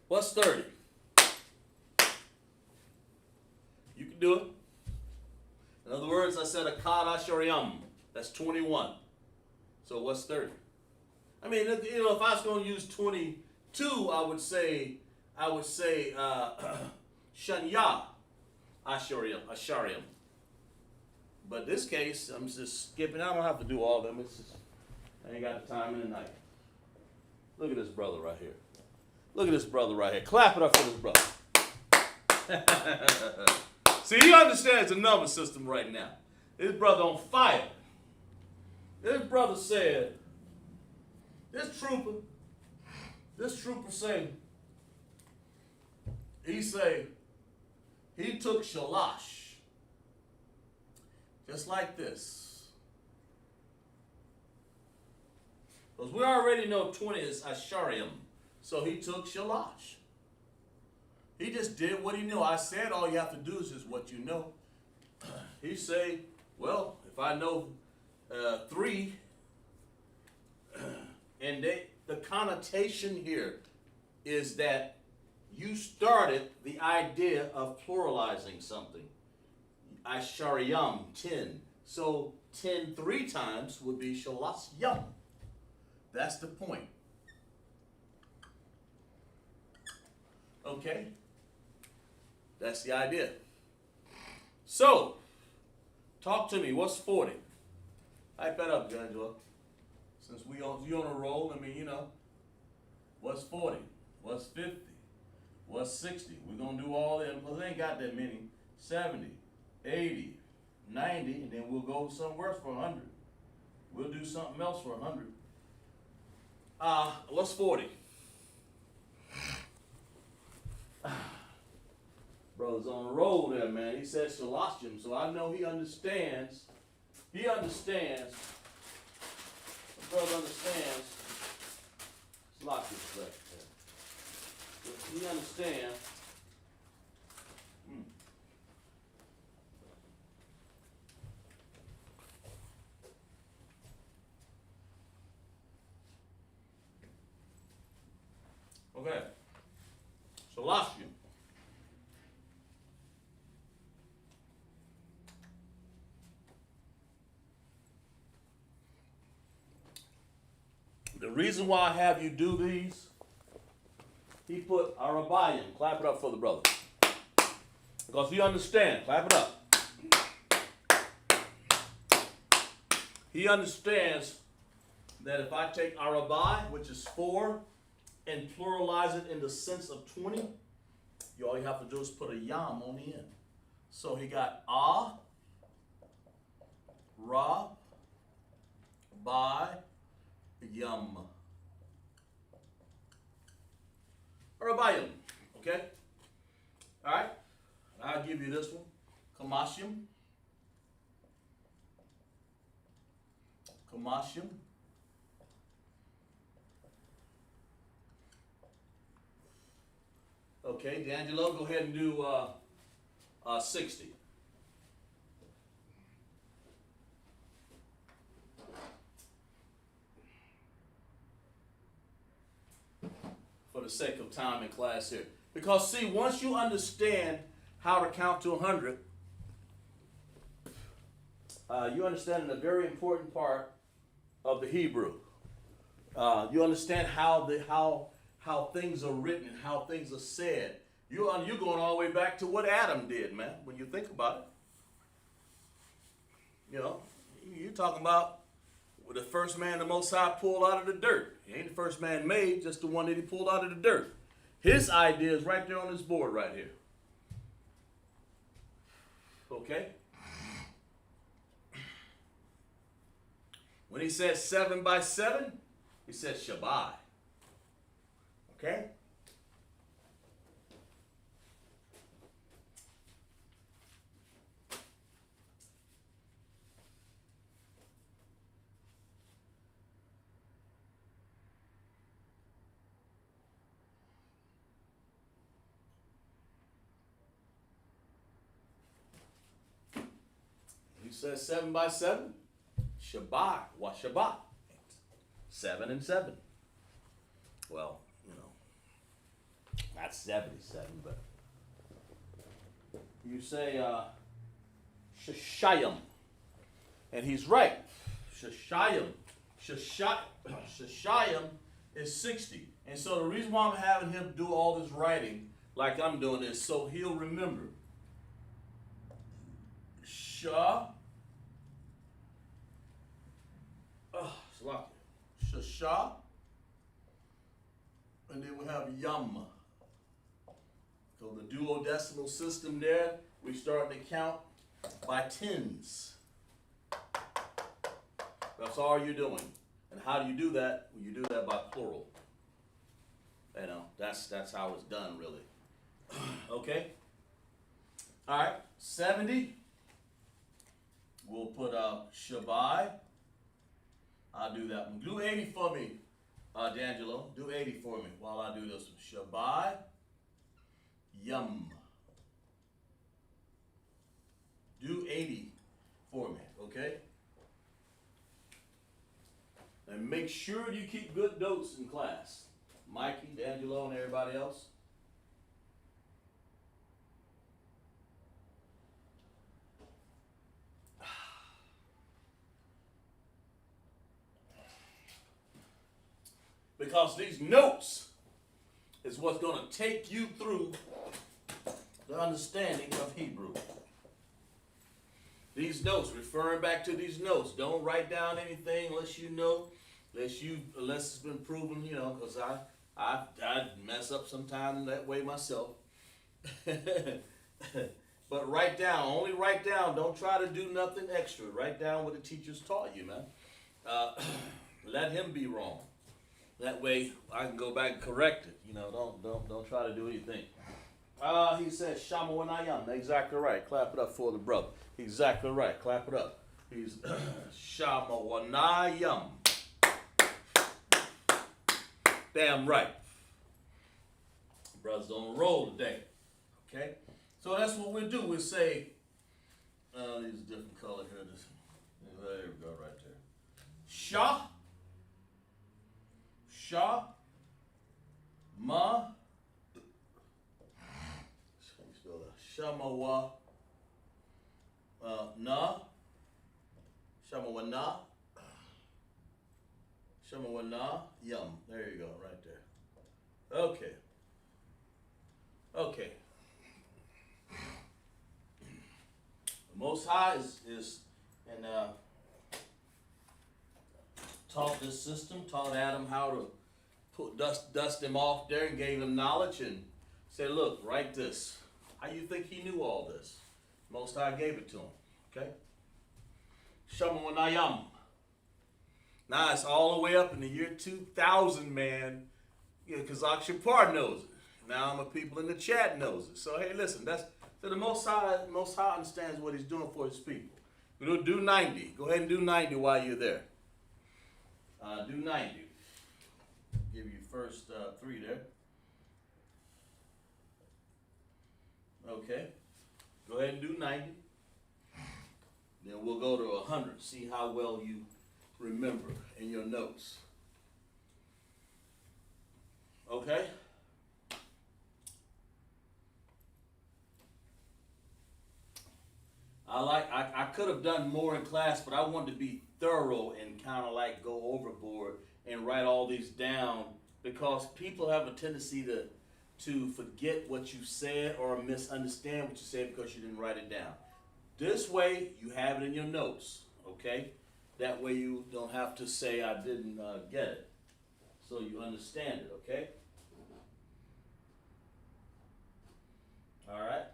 What's 30? You can do it. In other words, I said Akkad Asherah. That's 21. So what's 30? I mean, if I was going to use 22, I would say Shanya. Ashariam. But this case, I'm just skipping. I don't have to do all of them. It's just, I ain't got the time in the night. Look at this brother right here. Look at this brother right here. Clap it up for this brother. See, he understands the number system right now. This brother on fire. This brother said, this trooper say, he took shalash, just like this. Because we already know 20 is ashariam, so he took shalash. He just did what he knew. I said all you have to do is just what you know. He say, well, if I know 3, and the connotation here is that you started the idea of pluralizing something. Ashariyam, 10. So 10 3 times would be shalasyam. That's the point. Okay? That's the idea. So, talk to me. What's 40? Hype that up, Angela. Since you on a roll, I mean, what's 40? What's 50? What's 60? We're going to do all that, because they ain't got that many. 70, 80, 90, and then we'll go somewhere else for 100. We'll do something else for 100. What's 40? Brother's on the roll there, man. He said shalashim, so I know he understands. He understands. The brother understands. Shalashim, right? He understands. Okay. Shalashim. The reason why I have you do these, he put Arabayim. Clap it up for the brother. Because he understands. Clap it up. He understands that if I take Arabai, which is 4, and pluralize it in the sense of 20, all you have to do is put a yam on the end. So he got Ra, Bai, Yum. Arabayim. Okay? Alright? I'll give you this one. Kamashim. Kamashim. Okay, D'Angelo, go ahead and do 60. For the sake of time in class here. Because see, once you understand how to count to 100, you understand a very important part of the Hebrew. You understand how things are written, how things are said. You're going all the way back to what Adam did, man, when you think about it. You're talking about the first man the Most High pulled out of the dirt. He ain't the first man made, just the one that he pulled out of the dirt. His idea is right there on this board right here. Okay? When he says 7 by 7, he says Shabbai. Okay? He says 7 by 7. Shabbat. What Shabbat? 7 and 7. Well, not 77, but you say Shashayim. And he's right. Shashayim. Shashayim is 60. And so the reason why I'm having him do all this writing like I'm doing is so he'll remember. Sha. Shasha. And then we have Yum. So the duodecimal system there, we start to count by tens. That's all you're doing. And how do you do that? Well, you do that by plural. You know, that's how it's done, really. Okay? All right, 70. We'll put Shabai. I'll do that one. Do 80 for me, D'Angelo. Do 80 for me while I do this one. Shabai. Yum. Do 80 for me, okay? And make sure you keep good notes in class. Mikey, D'Angelo, and everybody else. Because these notes is what's going to take you through the understanding of Hebrew. These notes, referring back to these notes, don't write down anything unless you know, unless it's been proven, you know, because I mess up sometime that way myself. But write down, only write down. Don't try to do nothing extra. Write down what the teachers taught you, man. Let him be wrong. That way I can go back and correct it. You know, don't try to do anything. He says Shama Wanayam. Exactly right. Clap it up for the brother. Exactly right. Clap it up. He's Shama Wanayam. Damn right. Brothers on the roll today. Okay? So that's what we do. We say, these different color here. There we go, right there. Shah. Shah, Ma, Shamawa, Na, Shamawana, Shamawana, Yum. There you go, right there. Okay. Okay. The Most High is and taught this system, taught Adam how to dust him off there and gave him knowledge and said, look, write this. How you think he knew all this? Most High gave it to him. Okay? Shamanayam. Now it's all the way up in the year 2000, man. Yeah, because Akshapar knows it. Now my people in the chat knows it. So hey, listen, so the Most High understands what he's doing for his people. We'll do 90. Go ahead and do 90 while you're there. Do 90. Give you first 3 there. Okay. Go ahead and do 90. Then we'll go to 100. See how well you remember in your notes. Okay? I could have done more in class, but I wanted to be thorough and kind of like go overboard and write all these down because people have a tendency to forget what you said or misunderstand what you said because you didn't write it down. This way, you have it in your notes, okay? That way you don't have to say I didn't get it. So you understand it, okay? All right?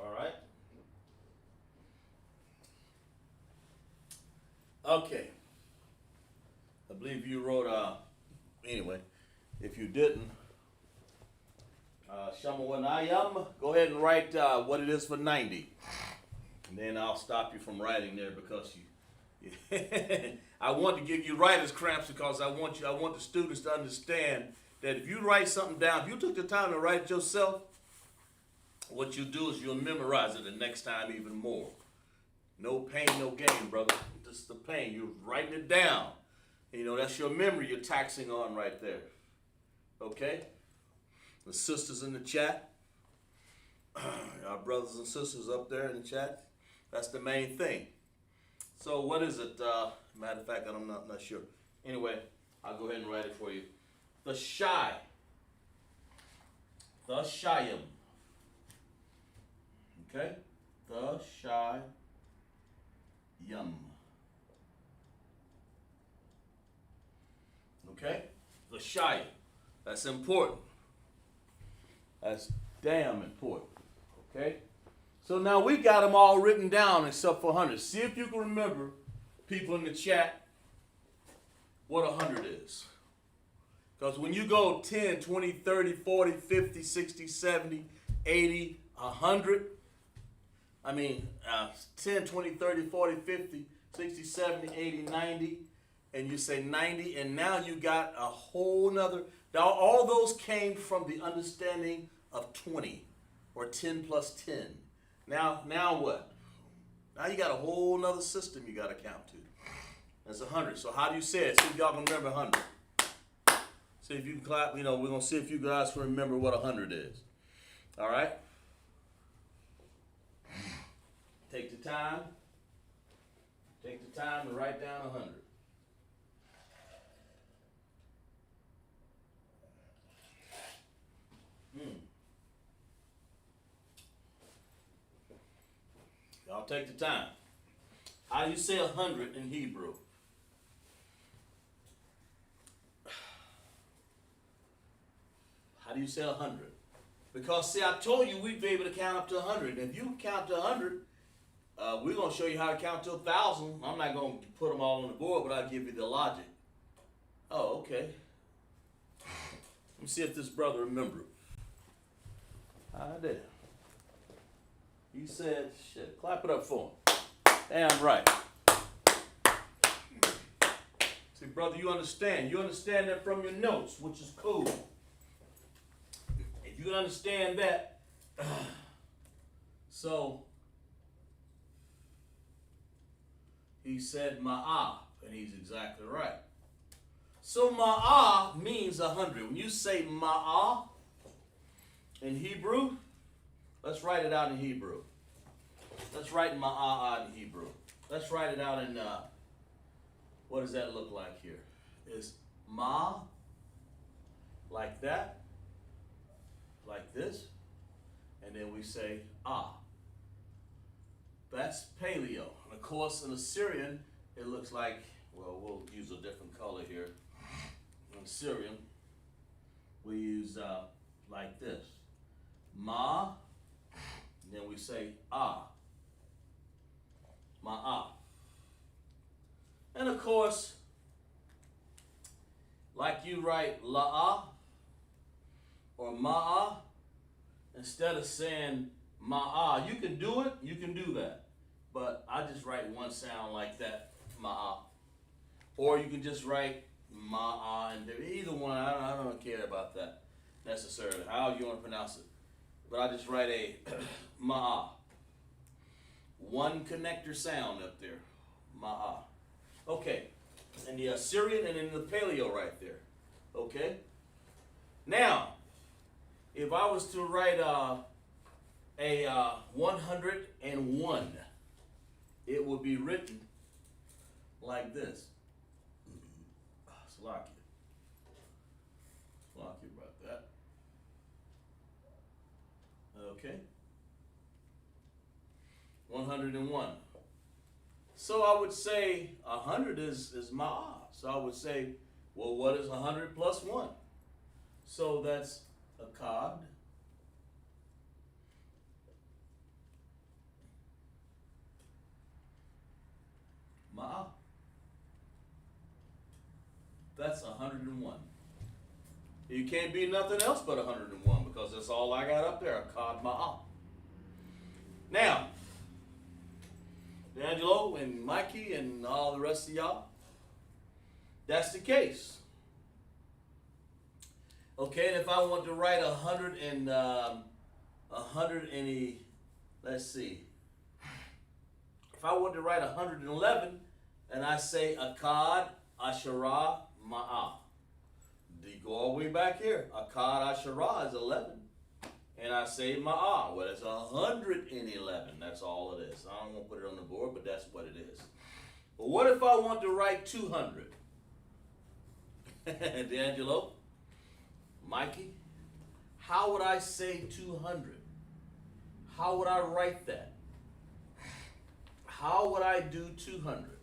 All right? Okay. I believe you wrote, anyway, if you didn't, Shamawanayam, go ahead and write what it is for 90. And then I'll stop you from writing there because you I want to give you writer's cramps because I want the students to understand that if you write something down, if you took the time to write it yourself, what you do is you'll memorize it the next time even more. No pain, no gain, brother. Just the pain. You're writing it down. You know, that's your memory you're taxing on right there. Okay? The sisters in the chat, our brothers and sisters up there in the chat, that's the main thing. So what is it? Matter of fact, I'm not sure. Anyway, I'll go ahead and write it for you. the shy. The shyam. Okay? The shy yum. Okay? The shy. That's important. That's damn important. Okay? So now we got them all written down except for 100. See if you can remember, people in the chat, what 100 is. Because when you go 10, 20, 30, 40, 50, 60, 70, 80, 100, 10, 20, 30, 40, 50, 60, 70, 80, 90, and you say 90, and now you got a whole nother. Now all those came from the understanding of 20 or 10 plus 10. Now what? Now you got a whole nother system you got to count to. That's 100. So how do you say it? See if y'all can remember 100. See if you can clap. We're going to see if you guys can remember what 100 is. All right? Take the time. Take the time to write down 100. Y'all take the time. How do you say 100 in Hebrew? How do you say 100? Because, see, I told you we'd be able to count up to 100. If you count to 100, we're going to show you how to count to 1,000. I'm not going to put them all on the board, but I'll give you the logic. Oh, okay. Let me see if this brother remembers. I did. He said, shit, clap it up for him. Damn right. See, brother, you understand. You understand that from your notes, which is cool. If you can understand that, so he said ma'ah, and he's exactly right. So ma'ah means 100. When you say ma'ah in Hebrew, let's write it out in Hebrew. Let's write ma'ah out in Hebrew. Let's write it out in, what does that look like here? Is ma, like that, like this, and then we say ah. That's paleo. And of course, in Assyrian, it looks like, well, we'll use a different color here. In Assyrian, we use like this. Ma, and then we say ah. Ma'ah. And of course, like you write la'ah or ma'ah, instead of saying ma'ah, you can do it, you can do that. But I just write one sound like that, ma'ah. Or you can just write ma'ah, and either one, I don't care about that necessarily, how you want to pronounce it. But I just write a ma'ah. One connector sound up there, ma'ah. Okay, in the Assyrian and in the Paleo right there. Okay. Now, if I was to write a 101, it would be written like this. Slocky about that. Okay. 101. So I would say 100 is ma'ah. So I would say, well, what is 100 plus 1? So that's a qad. Ma'ah. That's 101. You can't be nothing else but 101 because that's all I got up there, a qad ma'ah. Now, D'Angelo and Mikey and all the rest of y'all, that's the case. Okay, and if I want to write 100 and let's see. If I want to write 111, and I say Akkad Asherah Ma'ah. You go all the way back here. Akkad Asherah is 11. And I say Ma'ah. Well, it's 111. That's all it is. I don't want to put it on the board, but that's what it is. But what if I want to write 200? D'Angelo? Mikey, how would I say 200? How would I write that? How would I do 200?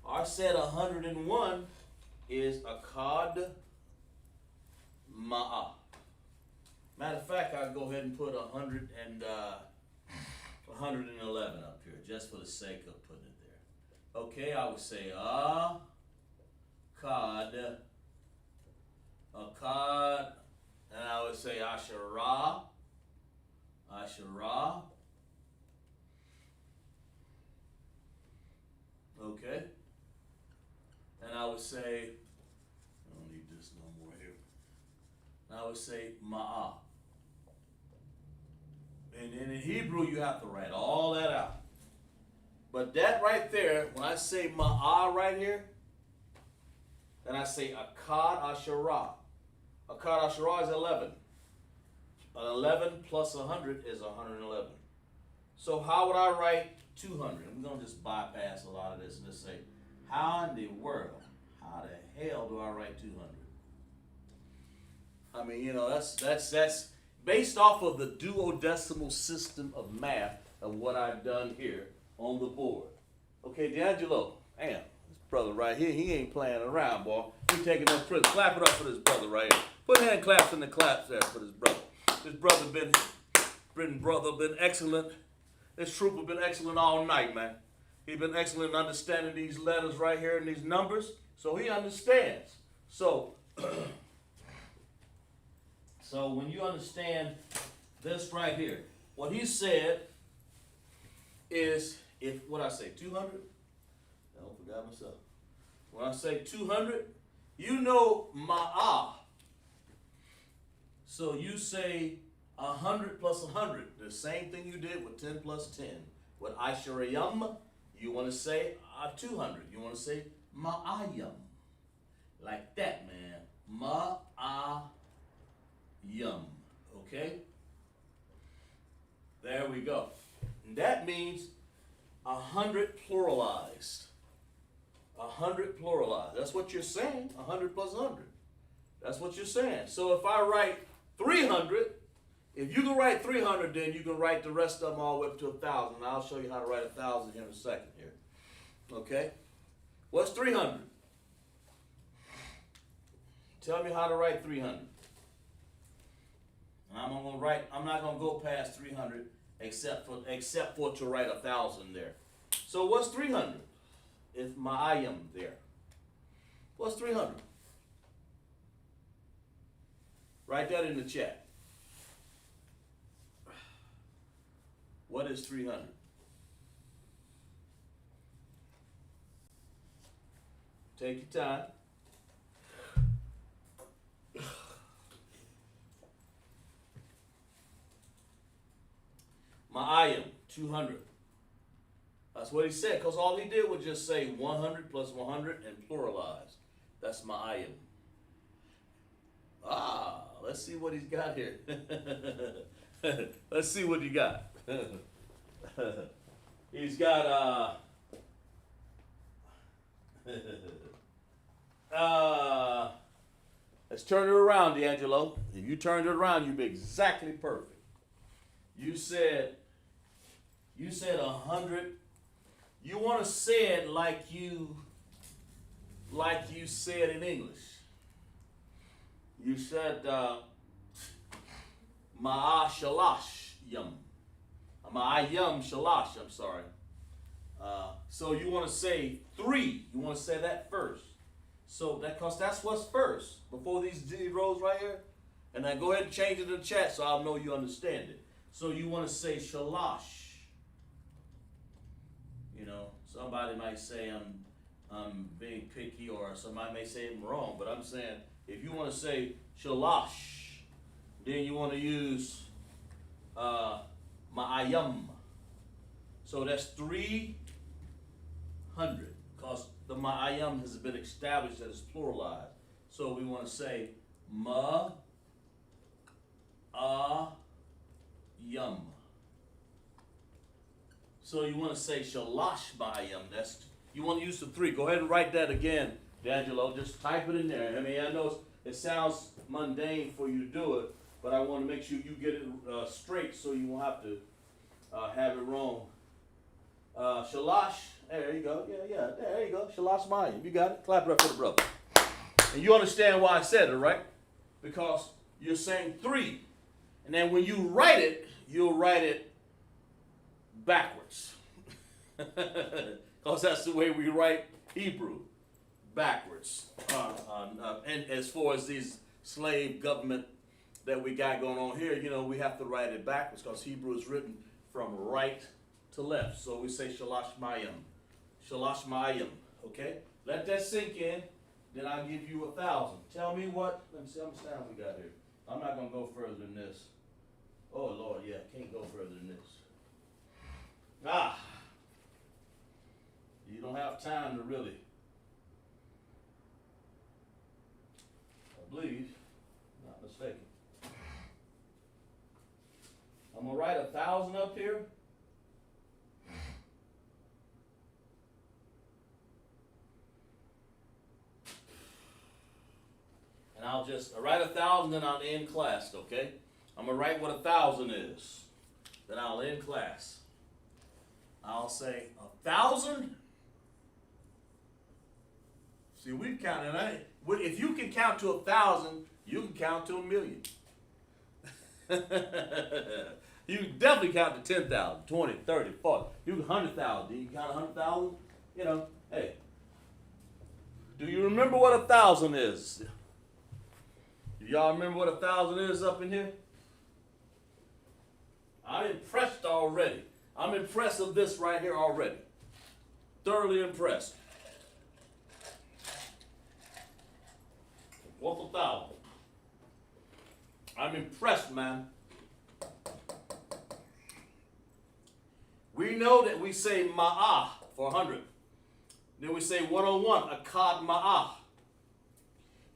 I said 101 is Akkad Ma'ah. Matter of fact, I'll go ahead and put 111 up here, just for the sake of putting it there. Okay, I would say Akkad, and I would say Asherah. Okay. And I would say, I don't need this no more here. And I would say Ma'ah. And then in Hebrew, you have to write all that out. But that right there, when I say Ma'ah right here, then I say Akkad Asherah. Akkad Asherah is 11. 11 plus 100 is 111. So how would I write 200? We're going to just bypass a lot of this and just say, how in the world, how the hell do I write 200? I mean, you know, that's based off of the duodecimal system of math of what I've done here on the board. Okay, D'Angelo, damn, this brother right here, he ain't playing around, boy. He taking no prisoners. Clap it up for this brother right here. Put hand claps in the claps there for this brother. This brother been excellent. This trooper been excellent all night, man. He been excellent in understanding these letters right here and these numbers, so he understands. So, so when you understand this right here, what he said is, if what I say 200, I forgot myself. When I say 200, you know Ma'ah. So you say 100 plus 100, the same thing you did with 10 plus 10. With Asherayam, you want to say 200. You want to say Ma'ayam. Like that, man. Ma'ayam. Okay? There we go. And that means 100 pluralized. 100 pluralized. That's what you're saying. 100 plus 100. That's what you're saying. So if I write 300, if you can write 300, then you can write the rest of them all the way up to 1,000. And I'll show you how to write 1,000 here in a second here. Okay? What's 300? Tell me how to write 300. And I'm not gonna go past 300 except for to write 1,000 there. So what's 300? It's Ma'ayam there. What's 300? Write that in the chat. What is 300? Take your time. Ma'ayam, 200. That's what he said, because all he did was just say 100 plus 100 and pluralize. That's Ma'ayam. Let's see what he's got here. Let's see what he got. He's got, let's turn it around, D'Angelo. If you turned it around, you'd be exactly perfect. You said 100. You want to say it like you said in English. You said Ma'a Shalash Yum. Ma'ayam Shalash, I'm sorry. So you want to say 3. You want to say that first. So because that's what's first before these zeros right here. And then go ahead and change it in the chat so I'll know you understand it. So you want to say Shalash. You know, somebody might say I'm being picky, or somebody may say I'm wrong, but I'm saying if you want to say Shalash, then you want to use Ma'ayam. So that's 300, because the Ma'ayam has been established that it's pluralized. So we want to say Ma'ayam. So you want to say Shalash Ma'ayam. You want to use the 3. Go ahead and write that again, D'Angelo. Just type it in there. I mean, I know It sounds mundane for you to do it, but I want to make sure you get it straight so you won't have to have it wrong. Shalash, there you go. Yeah, there you go. Shalash Mayim. You got it? Clap it up for the brother. And you understand why I said it, right? Because you're saying 3. And then when you write it, you'll write it backwards. Because that's the way we write Hebrew, backwards. And as far as these slave government that we got going on here, you know, we have to write it backwards because Hebrew is written from right to left. So we say Shalash Mayim. Shalash Mayim, okay? Let that sink in, then I'll give you 1,000. Tell me what, let me see how much time we got here. I'm not going to go further than this. Oh, Lord, yeah, can't go further than this. You don't have time to really, I believe, not mistaken. I'm going to write 1,000 up here. And I'll just write 1,000 and I'll end class, okay? I'm going to write what 1,000 is. Then I'll end class. I'll say 1,000. See, we've counted. If you can count to 1,000, you can count to 1,000,000. You can definitely count to 10,000, 20, 30, 40. You can 100,000. You can count 100,000. You know, hey. Do you remember what 1,000 is? Do y'all remember what 1,000 is up in here? I'm impressed already. I'm impressed of this right here already. Thoroughly impressed. What's 1,000? I'm impressed, man. We know that we say ma'ah for 100. Then we say 101, akad ma'ah.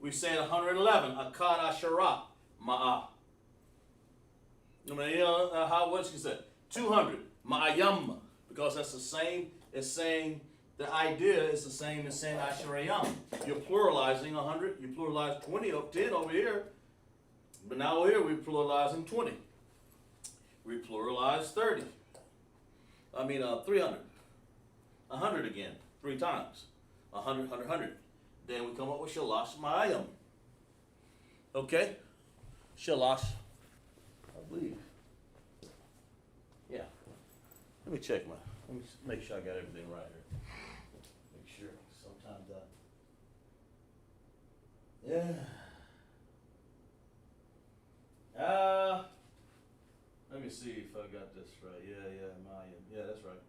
We say 111, akad asherah ma'ah. I mean, you know, what you say? 200, ma'ayam, because that's the same as saying, the idea is the same as saying asherayam. You're pluralizing 100, you pluralize 20, 10 over here, but now over here we're pluralizing 20. We pluralize 30. 300. 100 again, 3 times. 100, 100, 100. Then we come up with shalash ma'ayam. Okay? Shalash, I believe. Yeah. Let me check let me make sure I got everything right here. Make sure. Sometimes let me see if I got this right. Yeah, Mayan. Yeah, that's right.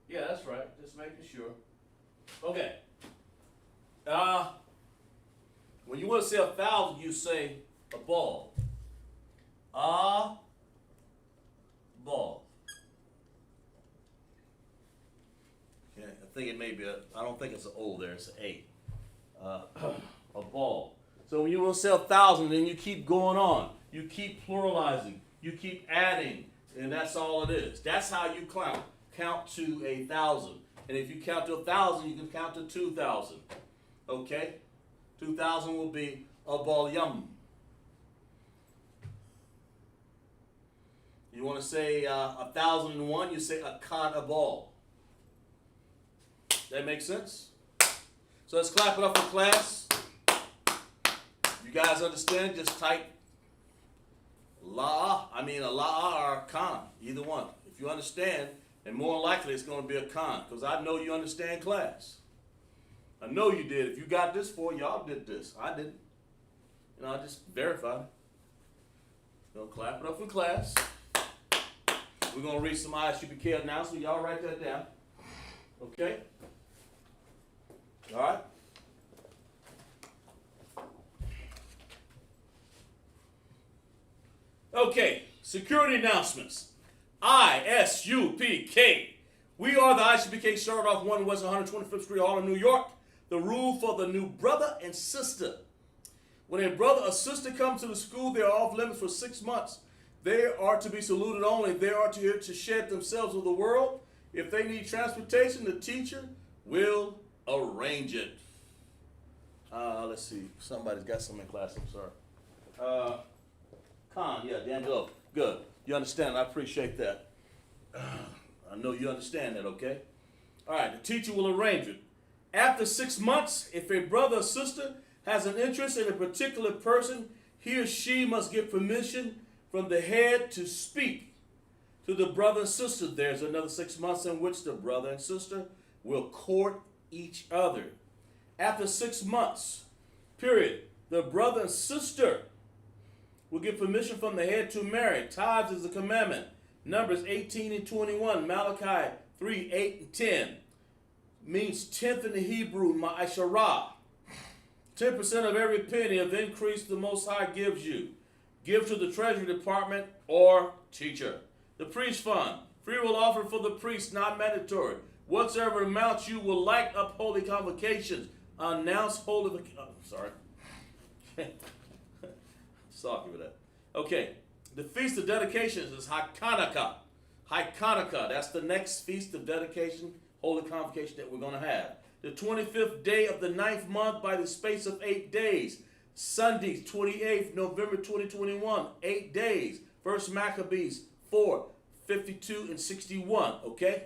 Yeah, that's right. Just making sure. Okay. When you want to say 1,000, you say a ball. A ball. Okay, I think it may be I don't think it's an O there, it's an A. A ball. So when you want to say 1,000, then you keep going on. You keep pluralizing. You keep adding. And that's all it is. That's how you count. Count to 1,000. And if you count to 1,000, you can count to 2,000. Okay? 2,000 will be a ball yum. You want to say 1,001, you say a cod a ball. That makes sense? So let's clap it up for class. You guys understand? Just type la, or con, either one. If you understand, and more likely it's going to be a con, because I know you understand class. I know you did. If you got this for, y'all did this. I didn't. I just verified. Gonna clap it up for class. We're gonna read some Isupk announcements. Y'all write that down. Okay? All right? Okay, security announcements. Isupk. We are the Isupk, started off 1 West 125th Street, Harlem, New York. The rule for the new brother and sister. When a brother or sister comes to the school, they are off limits for 6 months. They are to be saluted only. They are to here to shed themselves with the world If they need transportation, the teacher will arrange it. Let's see. Somebody's got some in class. I'm sorry. Con, yeah, D'Angelo. Good. You understand? I appreciate that. I know you understand that, okay? All right, the teacher will arrange it. After 6 months, if a brother or sister has an interest in a particular person, he or she must get permission from the head to speak to the brother and sister. There's another 6 months in which the brother and sister will court each other. After 6 months, period, the brother and sister will get permission from the head to marry. Tithes is a commandment. Numbers 18 and 21, Malachi 3, 8 and 10. Means tenth in the Hebrew, ma'asharah. 10% of every penny of increase the Most High gives you. Give to the Treasury Department or teacher. The priest fund. Free will offer for the priest, not mandatory. Whatsoever amount you will like up holy convocations. Announce holy... sorry. Sorry for that. Okay. The Feast of Dedications is Hakanaka. Hakanaka. That's the next Feast of Dedication, holy convocation that we're going to have. The 25th day of the 9th month by the space of 8 days. Sunday, 28th November 2021, 8 days. First Maccabees 4, 52 and 61, okay?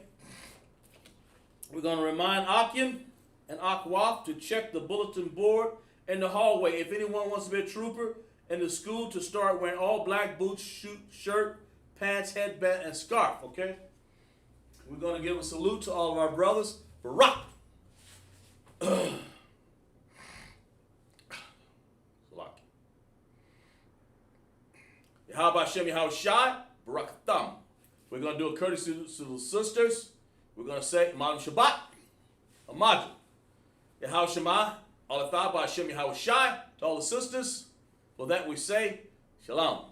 We're going to remind Akim and Akwaf to check the bulletin board in the hallway. If anyone wants to be a trooper in the school, to start wearing all black boots, shirt, pants, headband, and scarf, okay? We're going to give a salute to all of our brothers. Barak! How about Shem Yahushai? Barakatham. We're going to do a courtesy to the sisters. We're going to say Madam Shabbat, Amaju. Yahushua, Alathah by Shem Yahushai, to all the sisters. For that we say, Shalom.